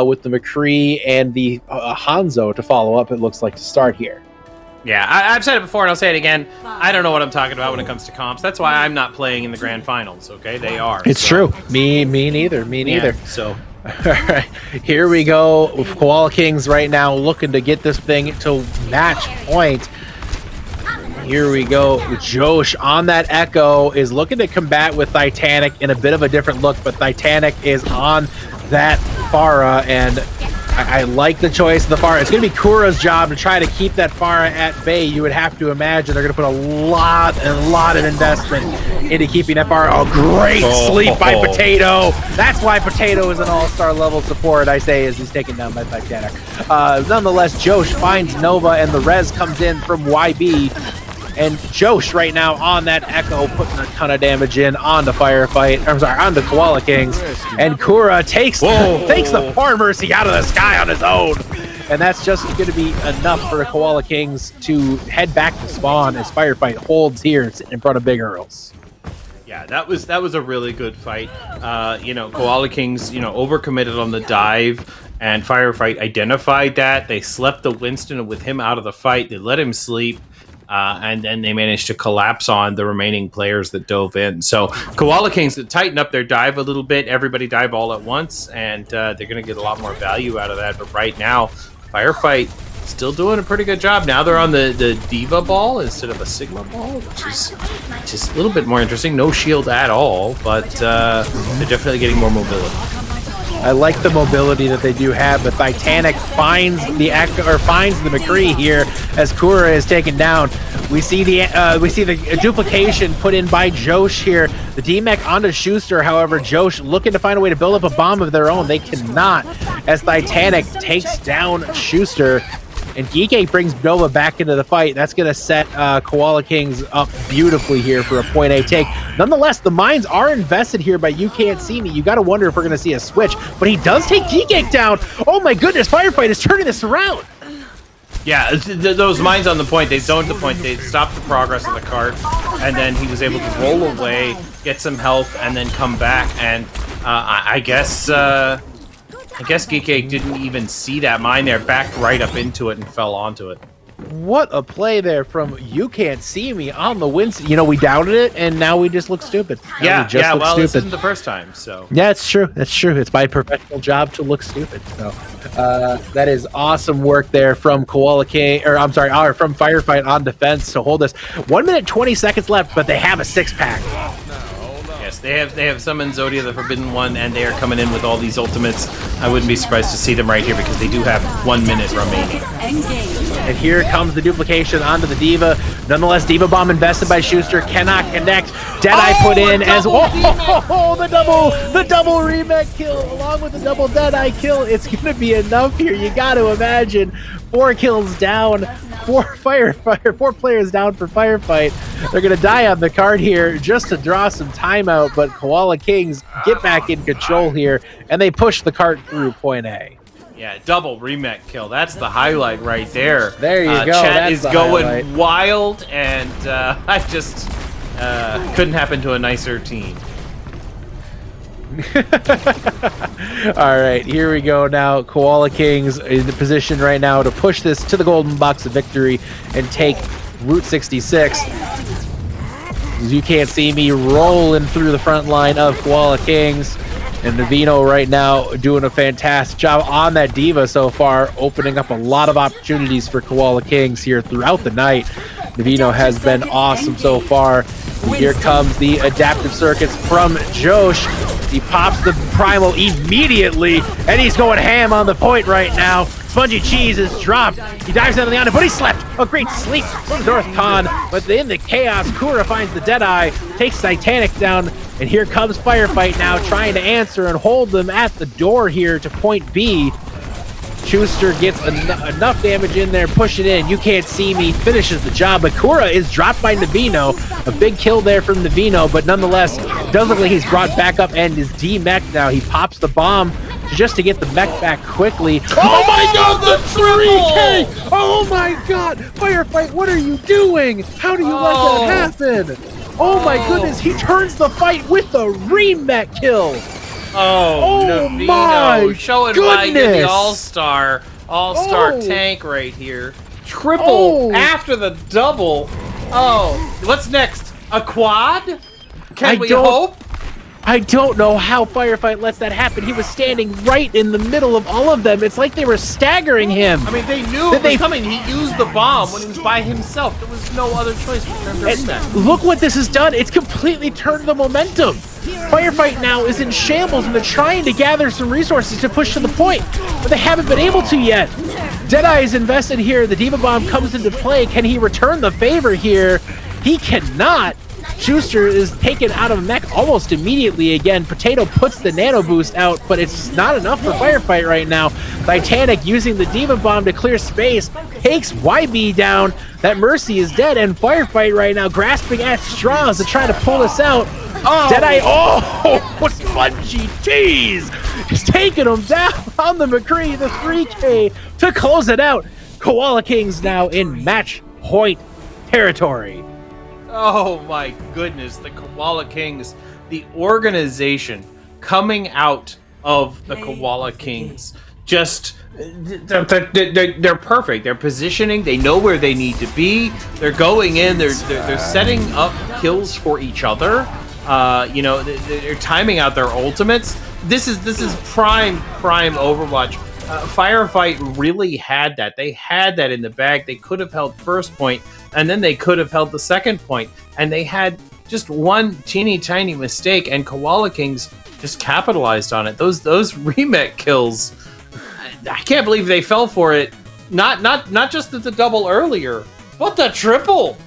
with the McCree and the Hanzo to follow up, it looks like, to start here. Yeah, I've said it before and I'll say it again. I don't know what I'm talking about when it comes to comps. That's why I'm not playing in the grand finals, okay? They are. It's true. Me neither. Yeah, so... All right, here we go with Koala Kings right now looking to get this thing to match point. Here we go. Josh on that Echo is looking to combat with Titanic in a bit of a different look, but Titanic is on that Pharah, and I like the choice of the Pharah. It's going to be Kura's job to try to keep that Pharah at bay. You would have to imagine they're going to put a lot of investment into keeping that Pharah. Oh, great sleep by Potato. That's why Potato is an all-star level support, I say, as he's taken down by Titanic. Nonetheless, Josh finds Nova, and the res comes in from YB. And Josh right now on that Echo, putting a ton of damage in on the Firefight. I'm sorry, on the Koala Kings. And Kura takes the Poor Mercy out of the sky on his own. And that's just going to be enough for the Koala Kings to head back to spawn as Firefight holds here in front of Big Earls. Yeah, that was a really good fight. You know, Koala Kings, you know, overcommitted on the dive, and Firefight identified that. They slept the Winston with him out of the fight. They let him sleep. And then they managed to collapse on the remaining players that dove in. So Koala Kings tighten up their dive a little bit. Everybody dive all at once, and they're going to get a lot more value out of that. But right now, Firefight still doing a pretty good job. Now they're on the Diva ball instead of a Sigma ball, which is just a little bit more interesting. No shield at all, but they're definitely getting more mobility. I like the mobility that they do have, but Titanic finds the McCree here as Kura is taken down. We see the duplication put in by Josh here. The D-Mech onto Schuster, however, Josh looking to find a way to build up a bomb of their own. They cannot, as Titanic takes down Schuster. And Geekake brings Nova back into the fight. That's going to set Koala Kings up beautifully here for a point A take. Nonetheless, the mines are invested here by You Can't See Me. You got to wonder if we're going to see a switch, but he does take Geekake down. Oh my goodness, Firefight is turning this around. Yeah, those mines on the point, they zoned the point, they stopped the progress of the cart, and then he was able to roll away, get some health, and then come back, and I guess Geekake didn't even see that mine there, backed right up into it and fell onto it. What a play there from You Can't See Me on the win. You know, we doubted it, and now we just look stupid. Well, this isn't the first time, so. Yeah, it's true. That's true. It's my professional job to look stupid. So that is awesome work there from Koala King, or I'm sorry, from Firefight on defense to hold us. 1 minute, 20 seconds left, but they have a 6-pack. Yes, they have summoned Zodia the Forbidden One, and they are coming in with all these ultimates. I wouldn't be surprised to see them right here because they do have 1 minute remaining. And here comes the duplication onto the Diva. Nonetheless, Diva Bomb invested by Schuster cannot connect. Deadeye put in as well. The double remake kill along with the double Deadeye kill. It's gonna be enough here. You got to imagine 4 kills down. 4 players down for Firefight. They're gonna die on the card here just to draw some timeout, but Koala Kings get back in control here, and they push the cart through point A. Yeah, double remake kill. That's the highlight right there. There you go. Chat That's is the going highlight. wild, and I just couldn't happen to a nicer team. All right, here we go now. Koala Kings in the position right now to push this to the golden box of victory and take Route 66. You Can't See Me rolling through the front line of Koala Kings. And Navino right now doing a fantastic job on that Diva so far, opening up a lot of opportunities for Koala Kings here throughout the night. Navino has been awesome so far. And here comes the adaptive circuits from Josh. He pops the primal immediately, and he's going ham on the point right now. Spongy Cheese is dropped. He dives down on the island, but he slept. A great sleep from North Con. But in the chaos, Kura finds the Deadeye, takes Titanic down, and here comes Firefight now trying to answer and hold them at the door here to point B. Schuster gets enough damage in there, push it in. You Can't See Me finishes the job, but Kura is dropped by Navino. A big kill there from Navino, but nonetheless, does look like he's brought back up and is D-mech now. He pops the bomb just to get the mech back quickly. Oh my god, the 3K! Oh my god! Firefight, what are you doing? How do you let that happen? Oh my goodness, he turns the fight with the remech kill! Oh Navino, my showing goodness. why you're the all-star tank right here. Triple after the double. Oh, what's next? A quad? Can we hope? I don't know how Firefight lets that happen. He was standing right in the middle of all of them. It's like they were staggering him. I mean, they knew it was coming. He used the bomb when he was by himself. There was no other choice for him to do that. Look what this has done. It's completely turned the momentum. Firefight now is in shambles, and they're trying to gather some resources to push to the point, but they haven't been able to yet. Deadeye is invested here. The Diva Bomb comes into play. Can he return the favor here? He cannot. Schuster is taken out of mech almost immediately again. Potato puts the nano boost out, but it's not enough for Firefight right now. Titanic using the Diva Bomb to clear space, takes YB down. That Mercy is dead, and Firefight right now grasping at straws to try to pull this out. Deadeye, Spongy Cheese! He's taking him down on the McCree, the 3K to close it out. Koala Kings now in match point territory. Oh my goodness, the Koala Kings, the organization coming out of the Koala Kings, just they're perfect. They're positioning. They know where they need to be. They're going in. They're setting up kills for each other. They're timing out their ultimates. This is prime Overwatch. Firefight really had that. They had that in the bag. They could have held first point, and then they could have held the second point, and they had just one teeny tiny mistake, and Koala Kings just capitalized on it. Those remake kills, I can't believe they fell for it. Not just the double earlier, but the triple.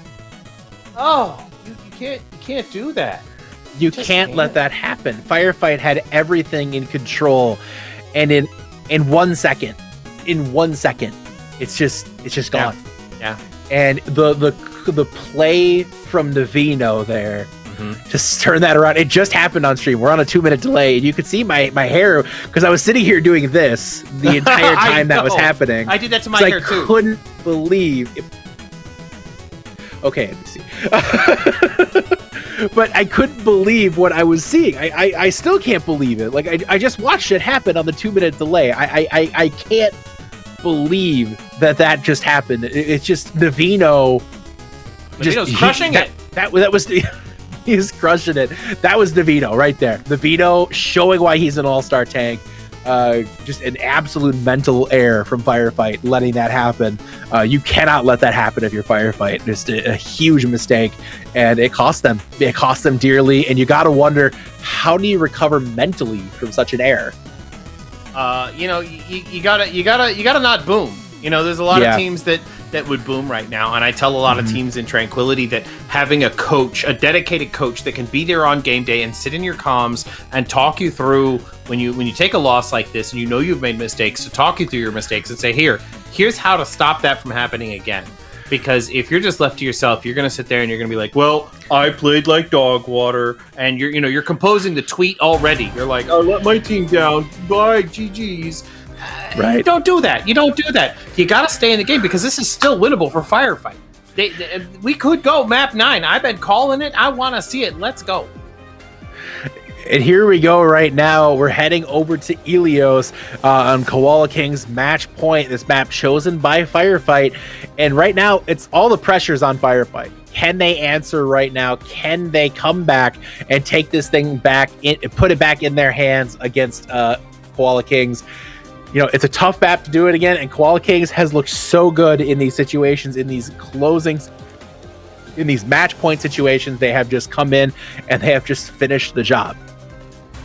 Oh, you can't do that. You can't let that happen. Firefight had everything in control, and in 1 second, it's just gone. Yeah. And the play from Navino there, just turn that around. It just happened on stream. We're on a 2-minute delay, and you could see my hair because I was sitting here doing this the entire time that was happening. I did that to my 'Cause hair too. I couldn't believe it. Okay, let me see. But I couldn't believe what I was seeing. I still can't believe it. Like I just watched it happen on the 2-minute delay. I can't believe that just happened. It's just Navino's crushing it. That was he's crushing it. That was Navino right there. Navino showing why he's an all-star tank. Just an absolute mental error from Firefight letting that happen. You cannot let that happen if you're Firefight. Just a huge mistake, and it cost them. It cost them dearly, and you got to wonder, how do you recover mentally from such an error? You gotta not boom. There's a lot of teams that would boom right now, and I tell a lot of teams in Tranquility that having a coach, a dedicated coach that can be there on game day and sit in your comms and talk you through when you take a loss like this and you've made mistakes, to talk you through your mistakes and say, here's how to stop that from happening again. Because if you're just left to yourself, you're going to sit there and you're going to be like, well, I played like dog water, and you're composing the tweet already. You're like, I let my team down. Bye, GG's. Right. You don't do that. You don't do that. You got to stay in the game because this is still winnable for Firefight. We could go map 9. I've been calling it. I want to see it. Let's go. And here we go right now. We're heading over to Ilios on Koala King's match point. This map chosen by Firefight. And right now, it's all the pressure's on Firefight. Can they answer right now? Can they come back and take this thing back, put it back in their hands against Koala Kings? It's a tough map to do it again, and Koala Kings has looked so good in these situations, in these closings, in these match point situations. They have just come in and they have just finished the job.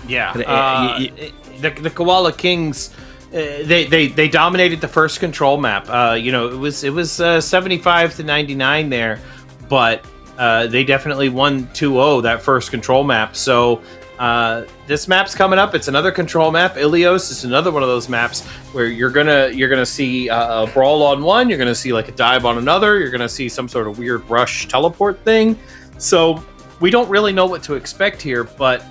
Yeah, the Koala Kings, they dominated the first control map. It was 75-99 there, but they definitely won 2-0 that first control map. So this map's coming up. It's another control map. Ilios is another one of those maps where you're gonna see a brawl on one. You're gonna see like a dive on another. You're gonna see some sort of weird rush teleport thing. So we don't really know what to expect here, but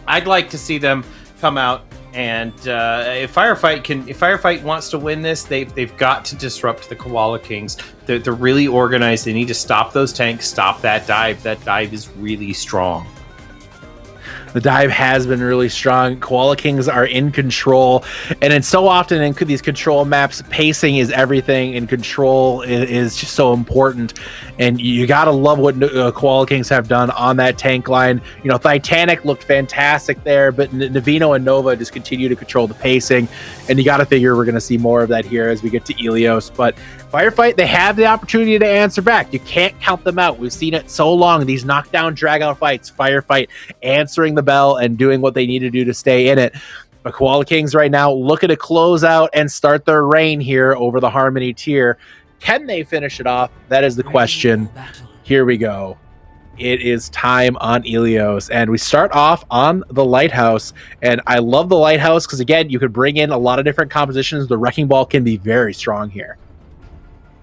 I'd like to see them come out and if Firefight wants to win this, they've got to disrupt the Koala Kings. They're really organized. They need to stop those tanks, stop that dive. That dive is really strong. The dive has been really strong. Koala Kings are in control, and it's so often in these control maps, pacing is everything, and control is just so important. And you gotta love what Koala Kings have done on that tank line. Titanic looked fantastic there, but Navino and Nova just continue to control the pacing, and you gotta figure we're gonna see more of that here as we get to Ilios. But Firefight, they have the opportunity to answer back. You can't count them out. We've seen it so long. These knockdown, drag-out fights. Firefight answering the bell and doing what they need to do to stay in it. But Koala Kings right now looking to close out and start their reign here over the Harmony tier. Can they finish it off? That is the question. Here we go. It is time on Ilios, and we start off on the Lighthouse. And I love the Lighthouse because, again, you could bring in a lot of different compositions. The Wrecking Ball can be very strong here.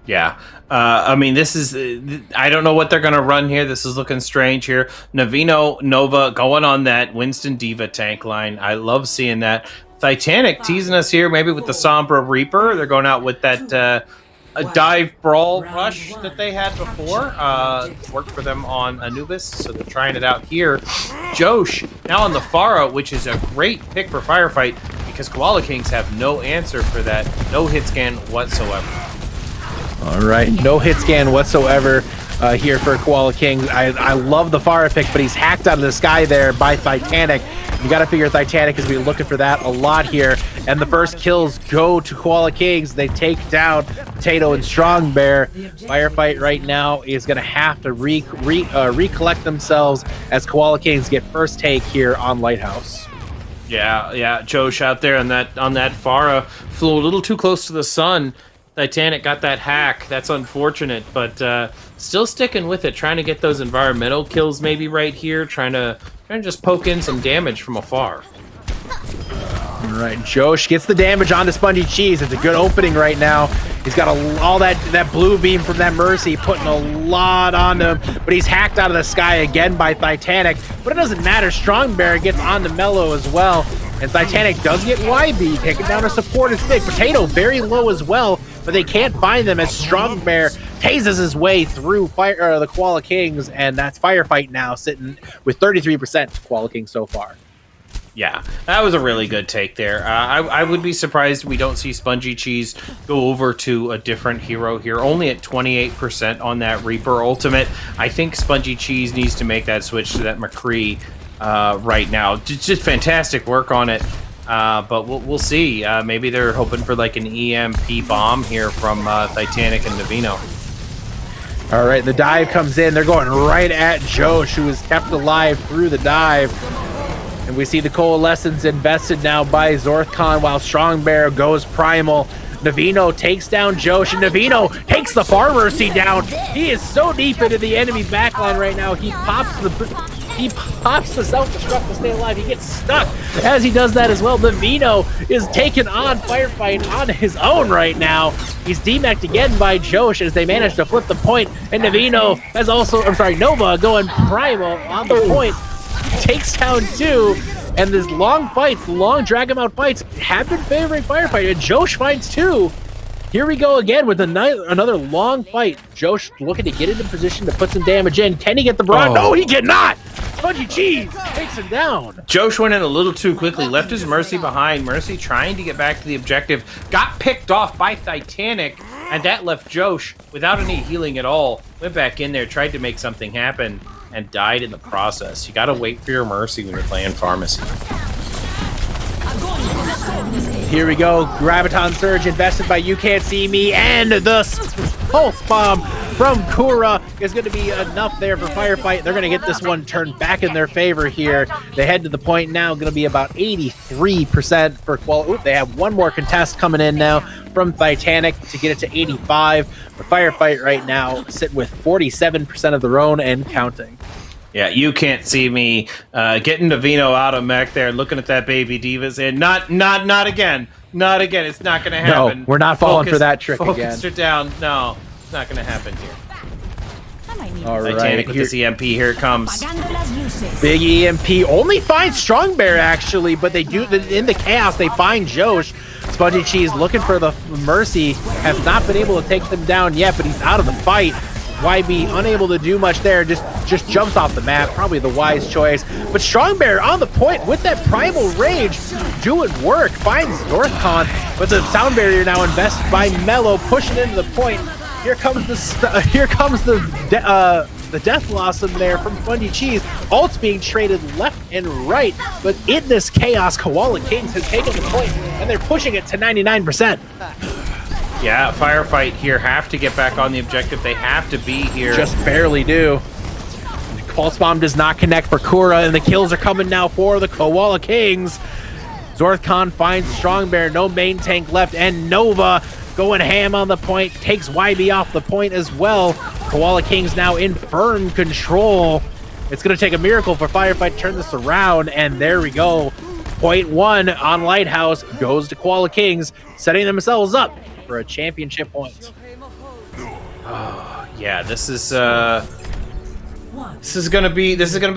Yeah. This is... I don't know what they're going to run here. This is looking strange here. Navino, Nova going on that Winston Diva tank line. I love seeing that. Titanic teasing us here, maybe with the Sombra Reaper. They're going out with that dive brawl rush that they had before. Worked for them on Anubis, so they're trying it out here. Josh, now on the Pharah, which is a great pick for Firefight, because Koala Kings have no answer for that. No hit scan whatsoever. All right, no hit scan whatsoever here for Koala Kings. I love the Pharah pick, but he's hacked out of the sky there by Titanic. You got to figure Titanic is going to be looking for that a lot here. And the first kills go to Koala Kings. They take down Potato and Strong Bear. Firefight right now is going to have to recollect themselves as Koala Kings get first take here on Lighthouse. Yeah, Josh out there on that Pharah flew a little too close to the sun. Titanic got that hack. That's unfortunate, but still sticking with it, trying to get those environmental kills maybe right here, trying to just poke in some damage from afar. All right, Josh gets the damage onto Spongy Cheese. It's a good opening right now. He's got all that blue beam from that Mercy, putting a lot on him, but he's hacked out of the sky again by Titanic. But it doesn't matter. Strong Bear gets onto Mellow as well, and Titanic does get YB. Taking down a support is big. Potato very low as well, but they can't find them as Strong Bear tases his way through the Koala Kings, and that's Firefight now sitting with 33% Koala Kings so far. Yeah, that was a really good take there. I would be surprised we don't see Spongy Cheese go over to a different hero here. Only at 28% on that Reaper Ultimate. I think Spongy Cheese needs to make that switch to that McCree right now. Just fantastic work on it. But we'll see. Maybe they're hoping for like an EMP bomb here from Titanic and Navino. All right, the dive comes in. They're going right at Josh, who is kept alive through the dive. And we see the Coalescence invested now by Zorthcon while Strong Bear goes primal. Navino takes down Josh, and Navino takes the Pharmacy down. He is so deep into the enemy backline right now. He pops the self-destruct to stay alive. He gets stuck as he does that as well. Navino is taking on Firefight on his own right now. He's demeched again by Josh as they manage to flip the point. And Navino has also, Nova going primal on the point. Takes down 2, and this long drag him out fights have been favoring Firefight, and Josh finds 2. Here we go again with another long fight. Josh looking to get into position to put some damage in. Can he get the Brawn? No, he cannot! Spongy Cheese takes him down. Josh went in a little too quickly, left his Mercy behind. Mercy trying to get back to the objective, got picked off by Titanic, and that left Josh without any healing at all. Went back in there, tried to make something happen, and died in the process. You gotta wait for your Mercy when you're playing Pharmacy. Here we go. Graviton Surge invested by You Can't See Me, and the Pulse Bomb from Kura is going to be enough there for Firefight. They're going to get this one turned back in their favor here. They head to the point now, going to be about 83% for Koala. They have one more contest coming in now from Titanic to get it to 85. The Firefight right now sitting with 47% of their own and counting. Yeah, You Can't See Me getting Navino out of mech there, looking at that baby Divas, and not again. Not again. It's not going to happen. No, we're not falling for that trick again. Focus her down. No, it's not going to happen here. All right, Titanic with this EMP. Here it comes. Big EMP only finds Strong Bear actually, but they do in the chaos. They find Josh. Spongy Cheese looking for the Mercy, has not been able to take them down yet, but he's out of the fight. YB unable to do much there, just jumps off the map, probably the wise choice. But Strong Bear on the point with that primal rage, doing work, finds Northcon, but the sound barrier now invested by Mellow, pushing into the point. Here comes the Death Blossom there from Spongy Cheese. Ults being traded left and right, but in this chaos, Koala Kings has taken the point, and they're pushing it to 99%. Yeah, Firefight here have to get back on the objective. They have to be here. Just barely do. Pulse Bomb does not connect for Kura, and the kills are coming now for the Koala Kings. Zorthcon finds Strong Bear, no main tank left, and Nova going ham on the point, takes YB off the point as well. Koala Kings now in firm control. It's going to take a miracle for Firefight to turn this around, and there we go. Point 1 on Lighthouse goes to Koala Kings, setting themselves up for a championship point. Oh, yeah, this is gonna be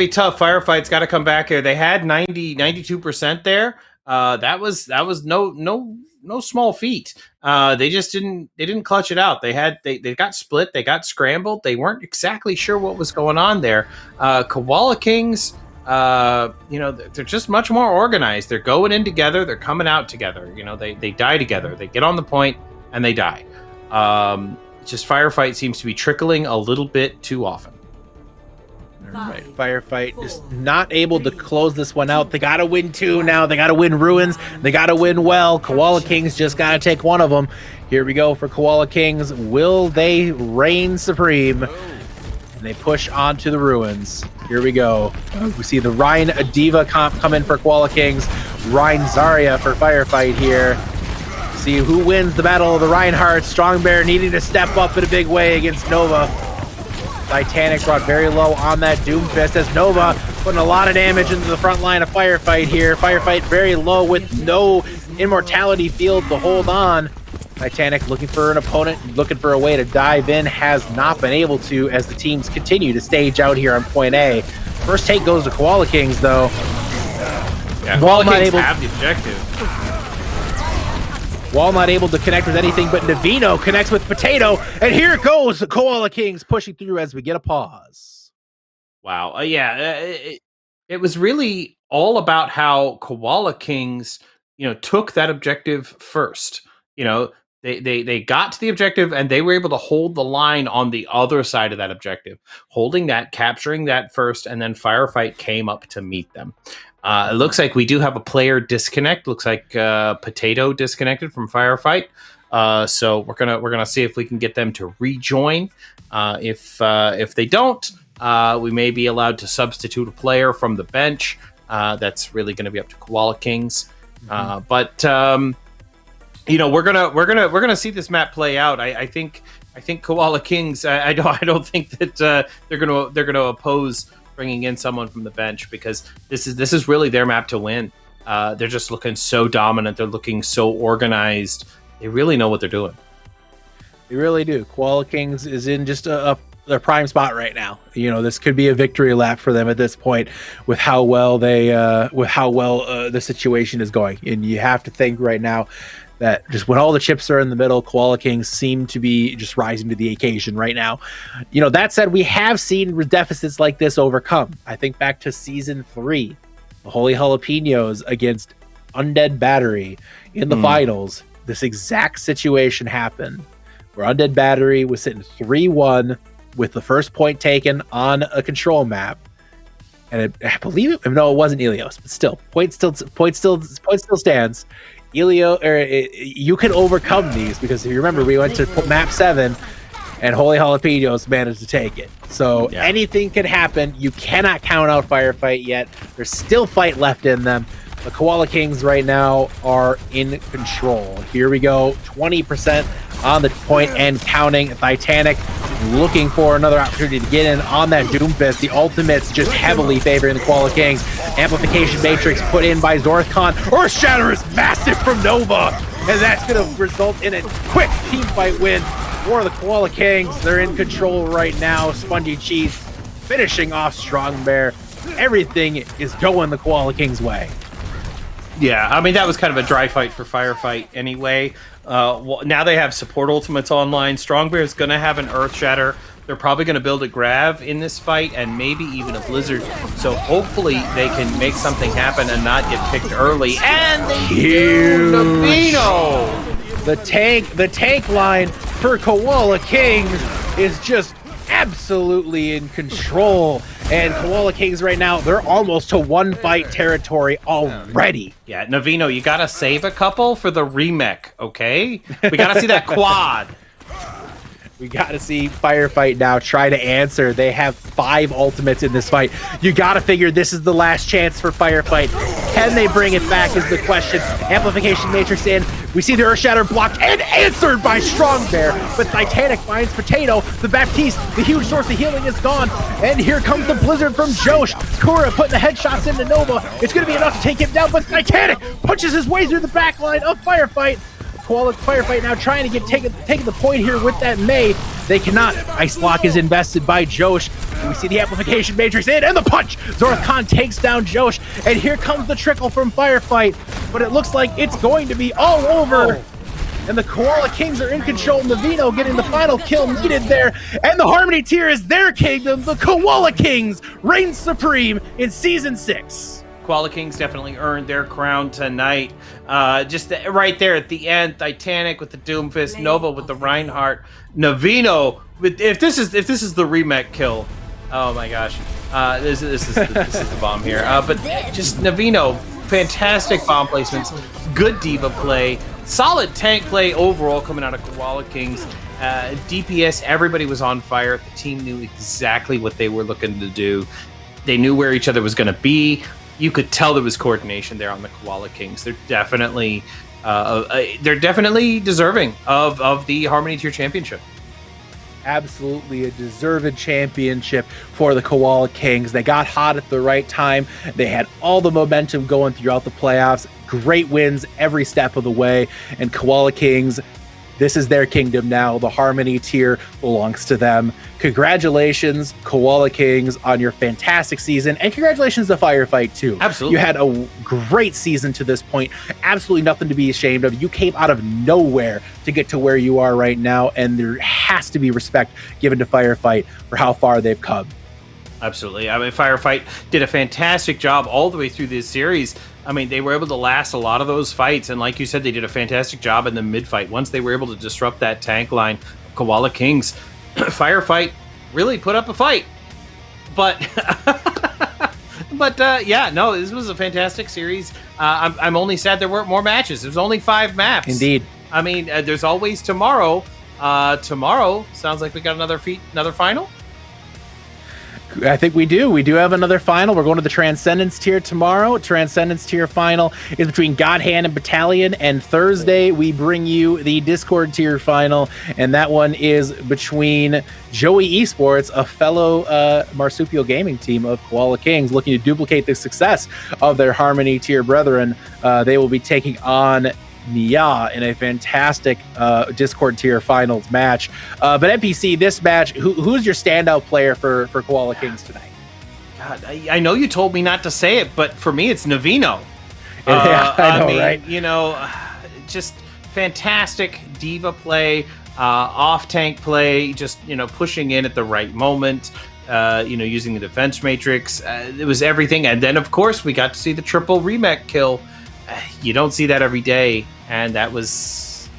tough. Firefight's got to come back here. They had 92% there. That was no small feat. They just didn't clutch it out. They got split. They got scrambled. They weren't exactly sure what was going on there. Koala Kings, they're just much more organized. They're going in together. They're coming out together. They die together. They get on the point and they die. Just Firefight seems to be trickling a little bit too often. All right, Firefight just not able to close this one out. They got to win 2 now. They got to win Ruins. They got to win well. Koala Kings just got to take one of them. Here we go for Koala Kings. Will they reign supreme? And they push on to the Ruins. Here we go. We see the Rhine Diva comp come in for Koala Kings. Rhine Zarya for Firefight here. See who wins the Battle of the Reinhardts. Strong Bear needing to step up in a big way against Nova. Titanic brought very low on that Doomfist as Nova Putting a lot of damage into the front line of Firefight here. Firefight very low with no immortality field to hold on. Titanic looking for an opponent, looking for a way to dive in, has not been able to as the teams continue to stage out here on point A. First take goes to Koala Kings, though. Yeah, Wall Koala not Kings able, have the objective. Wall not able to connect with anything, but Navino connects with Potato, and here it goes, the Koala Kings pushing through as we get a pause. Wow. It was really all about how Koala Kings, took that objective first. They got to the objective and they were able to hold the line on the other side of that objective, holding that, capturing that first, and then Firefight came up to meet them. It looks like we do have a player disconnect. Looks like Potato disconnected from Firefight. So we're gonna see if we can get them to rejoin. If they don't, we may be allowed to substitute a player from the bench. That's really going to be up to Koala Kings. But we're gonna see this map play out. I think Koala Kings. I don't think that they're gonna oppose bringing in someone from the bench, because this is really their map to win. They're just looking so dominant. They're looking so organized. They really know what they're doing. They really do. Koala Kings is in just their prime spot right now. This could be a victory lap for them at this point with how well the situation is going. And you have to think right now that just when all the chips are in the middle, Koala Kings seem to be just rising to the occasion right now. That said, we have seen deficits like this overcome. I think back to season 3, the Holy Jalapenos against Undead Battery in the finals. This exact situation happened where Undead Battery was sitting 3-1 with the first point taken on a control map. And I believe it wasn't Elios, but still, point still stands. You can overcome these, because if you remember, we went to map 7 and Holy Jalapenos managed to take it. So anything can happen. You cannot count out Firefight yet. There's still fight left in them. The Koala Kings right now are in control. Here we go, 20% on the point and counting. Titanic looking for another opportunity to get in on that Doomfist. The ultimates just heavily favoring the Koala Kings. Amplification Matrix put in by Zorthcon. Earth Shatter is massive from Nova, and that's going to result in a quick team fight win for the Koala Kings. They're in control right now. Spongy Cheese finishing off Strong Bear. Everything is going the Koala Kings' way. Yeah, I mean, that was kind of a dry fight for Firefight anyway. Now they have support ultimates online. Strongbear is going to have an Earth Shatter. They're probably going to build a Grav in this fight, and maybe even a Blizzard. So hopefully they can make something happen and not get picked early. And they do! Navino! The tank line for Koala Kings is just absolutely in control. And Koala Kings right now, they're almost to one fight territory already. Yeah, Navino, you gotta save a couple for the remake, okay? We gotta see that quad. We gotta see Firefight now try to answer. They have 5 ultimates in this fight. You gotta figure this is the last chance for Firefight. Can they bring it back is the question. Amplification Matrix in. We see the Earth Shatter blocked and answered by Strong Bear. But Titanic finds Potato. The Baptiste, the huge source of healing, is gone. And here comes the Blizzard from Josh. Kura putting the headshots into Nova. It's gonna be enough to take him down, but Titanic punches his way through the back line of Firefight. Koala Firefight now trying to get taking the point here with that May. They cannot. Ice Block is invested by Josh. We see the Amplification Matrix in, and the punch! Zorthcon takes down Josh, and here comes the trickle from Firefight, but it looks like it's going to be all over. And the Koala Kings are in control. Navino getting the final kill needed there, and the Harmony tier is their kingdom. The Koala Kings reign supreme in Season 6. Koala Kings definitely earned their crown tonight. Right there at the end, Titanic with the Doomfist, Nova with the Reinhardt, Navino with if this is the remake kill. Oh my gosh, this is the bomb here. But just Navino, fantastic bomb placements, good diva play, solid tank play overall coming out of Koala Kings. DPS, everybody was on fire. The team knew exactly what they were looking to do. They knew where each other was going to be. You could tell there was coordination there on the Koala Kings. They're definitely deserving of the Harmony Tier Championship. absolutely a deserved championship for the Koala Kings. They got hot at the right time. They had all the momentum going throughout the playoffs. Great wins every step of the way. And Koala Kings, this is their kingdom now. The Harmony tier belongs to them. Congratulations, Koala Kings, on your fantastic season. And congratulations to Firefight, too. Absolutely. You had a great season to this point. Absolutely nothing to be ashamed of. You came out of nowhere to get to where you are right now. And there has to be respect given to Firefight for how far they've come. Absolutely. I mean, Firefight did a fantastic job all the way through this series. I mean, they were able to last a lot of those fights. And like you said, they did a fantastic job in the mid-fight. Once they were able to disrupt that tank line of Koala Kings, Firefight really put up a fight. But, yeah, no, this was a fantastic series. I'm only sad there weren't more matches. There's only 5 maps. Indeed. I mean, there's always tomorrow. Tomorrow sounds like we got another final. I think we do. We do have another final. We're going to the Transcendence tier tomorrow. Transcendence tier final is between God Hand and Battalion. And Thursday, we bring you the Discord tier final. And that one is between Joey Esports, a fellow marsupial gaming team of Koala Kings, looking to duplicate the success of their Harmony tier brethren. They will be taking on Nia in a fantastic Discord tier finals match. But NPC, this match, who's your standout player for Koala Kings tonight? God, I know you told me not to say it, but for me, it's Navino. Yeah, I know, right? You know, just fantastic diva play, off-tank play, just, you know, pushing in at the right moment, using the defense matrix. It was everything. And then, of course, we got to see the triple remake kill. You don't see that every day, and that was,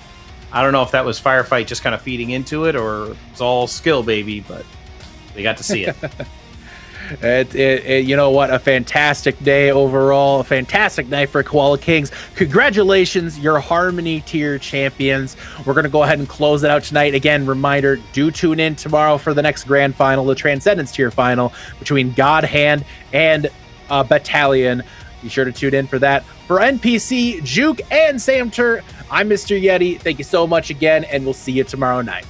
I don't know if that was Firefight just kind of feeding into it or it's all skill, baby, but we got to see it. You know what, a fantastic day overall, a fantastic night for Koala Kings. Congratulations, your Harmony tier champions. We're going to go ahead and close it out tonight. Again, reminder, do tune in tomorrow for the next grand final, the Transcendence tier final between God Hand and Battalion. Be sure to tune in for that. For NPC, Juke, and Samter, I'm Mr. Yeti. Thank you so much again, and we'll see you tomorrow night.